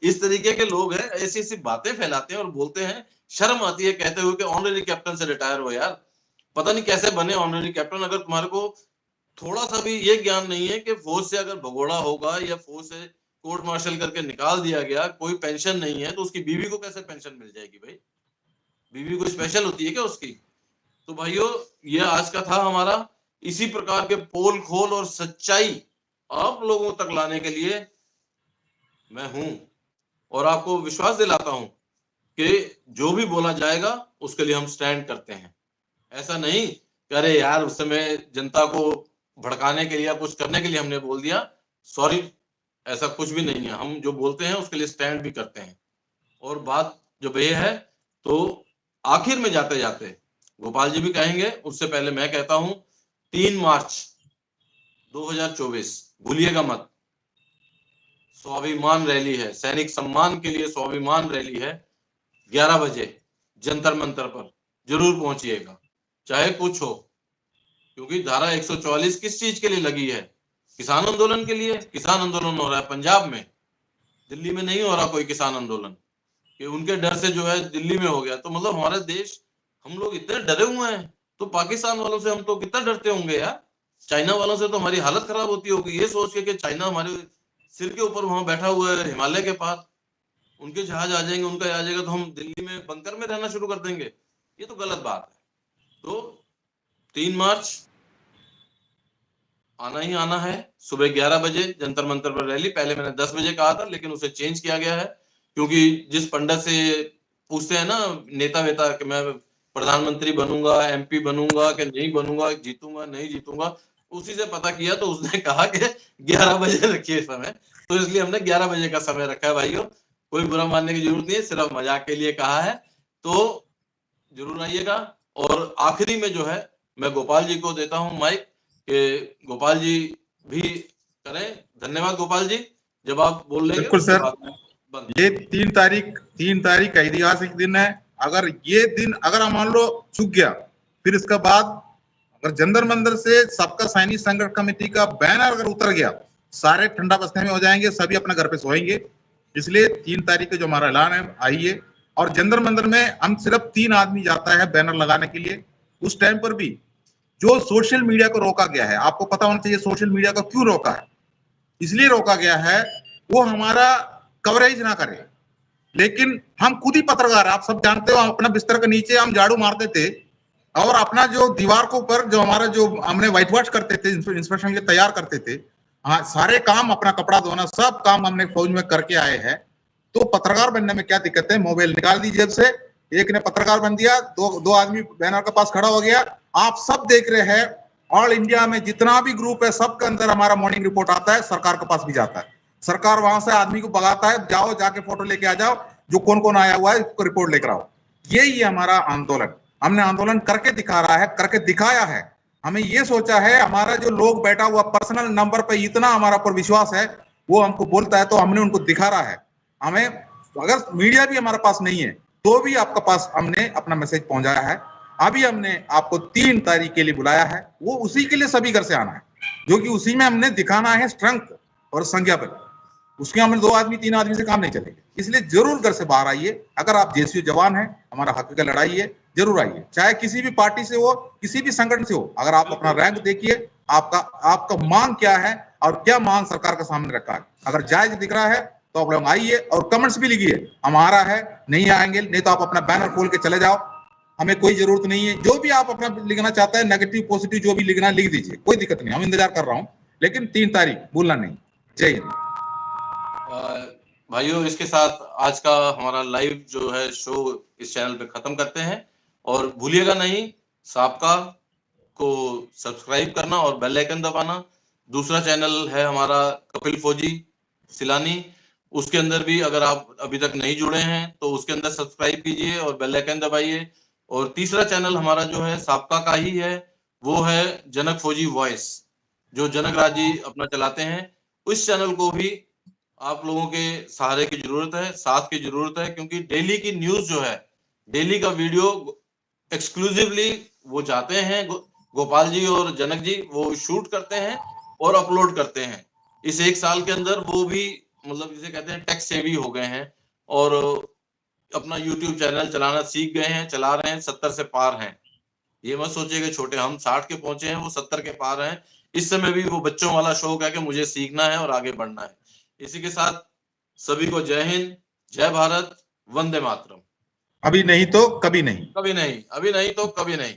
इस तरीके के लोग हैं, ऐसी ऐसी बातें फैलाते हैं और बोलते हैं, शर्म आती है कहते हुए कि ऑनररी कैप्टन से रिटायर हो यार। पता नहीं कैसे बने ऑनररी कैप्टन, अगर तुम्हारे को थोड़ा सा भी ये ज्ञान नहीं है कि फौज से अगर भगोड़ा होगा या फौज से कोर्ट मार्शल करके निकाल दिया गया, कोई पेंशन नहीं है, तो उसकी बीवी को कैसे पेंशन मिल जाएगी भाई? बीवी को स्पेशल होती है क्या उसकी? तो भाइयों, ये आज का था हमारा। इसी प्रकार के पोल खोल और सच्चाई आप लोगों तक लाने के लिए मैं हूं, और आपको विश्वास दिलाता हूं कि जो भी बोला जाएगा उसके लिए हम स्टैंड करते हैं। ऐसा नहीं कि अरे यार उस समय जनता को भड़काने के लिए या कुछ करने के लिए हमने बोल दिया, सॉरी, ऐसा कुछ भी नहीं है। हम जो बोलते हैं उसके लिए स्टैंड भी करते हैं। और बात जब ये है तो आखिर में जाते जाते गोपाल जी भी कहेंगे, उससे पहले मैं कहता हूं 3 मार्च 2024 भूलिएगा मत, स्वाभिमान रैली है, सैनिक सम्मान के लिए स्वाभिमान रैली है, 11 बजे जंतर मंतर पर जरूर पहुंचिएगा, चाहे कुछ हो। क्योंकि धारा 144 किस चीज के लिए लगी है? किसान आंदोलन के लिए। किसान आंदोलन हो रहा है पंजाब में, दिल्ली में नहीं हो रहा कोई किसान आंदोलन, कि उनके डर से जो है दिल्ली में हो गया। तो मतलब हमारा देश, हम लोग इतने डरे हुए हैं, तो पाकिस्तान वालों से हम तो कितना डरते होंगे यार। चाइना वालों से तो हमारी हालत खराब होती होगी ये सोच के कि चाइना हमारे सिर के ऊपर वहां बैठा हुआ है हिमालय के पास, उनके जहाज आ जाएंगे, उनका आ जाएगा तो हम दिल्ली में बंकर में रहना शुरू कर देंगे। ये तो गलत बात है। तो 3 मार्च आना ही आना है, सुबह 11 बजे जंतर मंतर पर रैली। पहले मैंने 10 बजे कहा था, लेकिन उसे चेंज किया गया है, क्योंकि जिस पंडित से पूछते हैं ना नेता वेता कि मैं प्रधानमंत्री बनूंगा, एमपी बनूंगा कि नहीं बनूंगा, जीतूंगा नहीं जीतूंगा, उसी से पता किया तो उसने कहा कि 11 बजे रखिए समय। तो इसलिए हमने 11 बजे का समय रखा है भाइयों, कोई बुरा मानने की जरूरत नहीं है, सिर्फ मजाक के लिए कहा है। तो जरूर आइएगा। और आखिरी में जो है मैं गोपाल जी को देता हूं माइक, कि गोपाल जी भी करें। धन्यवाद गोपाल जी, जब आप बोल लेंगे बिल्कुल उसके सर, बाद में बंद। ये 3 तारीख का ऐतिहासिक दिन है। अगर ये दिन अगर मान लो चूक गया, फिर इसके बाद अगर जंतर मंतर से सबका सैनिक संघर्ष कमेटी का बैनर अगर उतर गया, सारे ठंडा बस्ते में हो जाएंगे, सभी अपना घर पे सोएंगे। इसलिए 3 तारीख को जो हमारा ऐलान है, आइए। और जंतर मंतर में हम सिर्फ 3 आदमी जाता है बैनर लगाने के लिए। उस टाइम पर भी जो सोशल मीडिया को रोका गया है, आपको पता होना चाहिए सोशल मीडिया को क्यों रोका है। इसलिए रोका गया है वो हमारा कवरेज ना करे, लेकिन हम खुद ही पत्रकार, आप सब जानते हो, अपना बिस्तर के नीचे हम झाड़ू मारते थे और अपना जो दीवार को ऊपर जो हमारा जो हमने व्हाइट वॉश करते थे, इंस्पेक्शन के तैयार करते थे, हाँ सारे काम, अपना कपड़ा धोना, सब काम हमने फौज में करके आए हैं। तो पत्रकार बनने में क्या दिक्कत है? मोबाइल निकाल दी जेब से, एक ने पत्रकार बन दिया, दो आदमी बैनर के पास खड़ा हो गया। आप सब देख रहे हैं, ऑल इंडिया में जितना भी ग्रुप है सबके अंदर हमारा मॉर्निंग रिपोर्ट आता है, सरकार के पास भी जाता है। सरकार वहां से आदमी को भगाता है, जाओ जाके फोटो लेके आ जाओ, जो कौन कौन आया हुआ है उसको रिपोर्ट लेकर आओ। यही हमारा आंदोलन, हमने आंदोलन करके दिखा रहा है, करके दिखाया है। हमें ये सोचा है, हमारा जो लोग बैठा हुआ पर्सनल नंबर पे इतना हमारा पर विश्वास है, वो हमको बोलता है तो हमने उनको दिखा रहा है। हमें अगर मीडिया भी हमारे पास नहीं है तो भी आपके पास हमने अपना मैसेज पहुंचाया है। अभी हमने आपको 3 तारीख के लिए बुलाया है, वो उसी के लिए सभी घर से आना है, जो कि उसी में हमने दिखाना है स्ट्रेंथ और संज्ञा बल। उसके हमने 2 आदमी 3 आदमी से काम नहीं चलेगा। इसलिए जरूर घर से बाहर आइए। अगर आप जेसीयू जवान हैं, हमारा हक का लड़ाई है, जरूर आइए, चाहे किसी भी पार्टी से हो, किसी भी संगठन से हो। अगर आप अपना रैंक देखिए, आपका मांग क्या है और क्या मांग सरकार के सामने रखा है। अगर जायज दिख रहा है तो आप लोग आइए और कमेंट्स भी लिखिए, हमारा है, नहीं आएंगे, नहीं तो आप अपना बैनर खोल के चले जाओ, हमें कोई जरूरत नहीं है। जो भी आप अपना लिखना चाहते हैं, नेगेटिव पॉजिटिव जो भी लिखना लिख दीजिए, कोई दिक्कत नहीं, हम इंतजार कर रहा हूं। लेकिन 3 तारीख भूलना नहीं। जय हिंद। भाइयों, इसके साथ आज का हमारा लाइव जो है शो इस चैनल पे खत्म करते हैं। और भूलिएगा नहीं, सबका को सब्सक्राइब करना और बेल आइकन दबाना। दूसरा चैनल है हमारा कपिल फौजी सिलानी, उसके अंदर भी अगर आप अभी तक नहीं जुड़े हैं तो उसके अंदर सब्सक्राइब कीजिए और बेल आइकन दबाइए। और तीसरा चैनल हमारा जो है सबका का ही है, वो है जनक फौजी वॉइस, जो जनक राज जी अपना चलाते हैं। उस चैनल को भी आप लोगों के सहारे की जरूरत है, साथ की जरूरत है, क्योंकि डेली की न्यूज जो है, डेली का वीडियो एक्सक्लूसिवली वो जाते हैं, गोपाल जी और जनक जी वो शूट करते हैं और अपलोड करते हैं। इस एक साल के अंदर वो भी मतलब जिसे कहते हैं टेक सेवी हो गए हैं और अपना यूट्यूब चैनल चलाना सीख गए हैं, चला रहे हैं, 70 से पार हैं। ये मत सोचिए कि छोटे, हम 60 के पहुंचे हैं, वो 70 के पार हैं। इस समय भी वो बच्चों वाला शौक है कि मुझे सीखना है और आगे बढ़ना है। इसी के साथ सभी को जय हिंद, जय भारत, वंदे मातरम। अभी नहीं तो कभी नहीं। कभी नहीं, अभी नहीं तो कभी नहीं।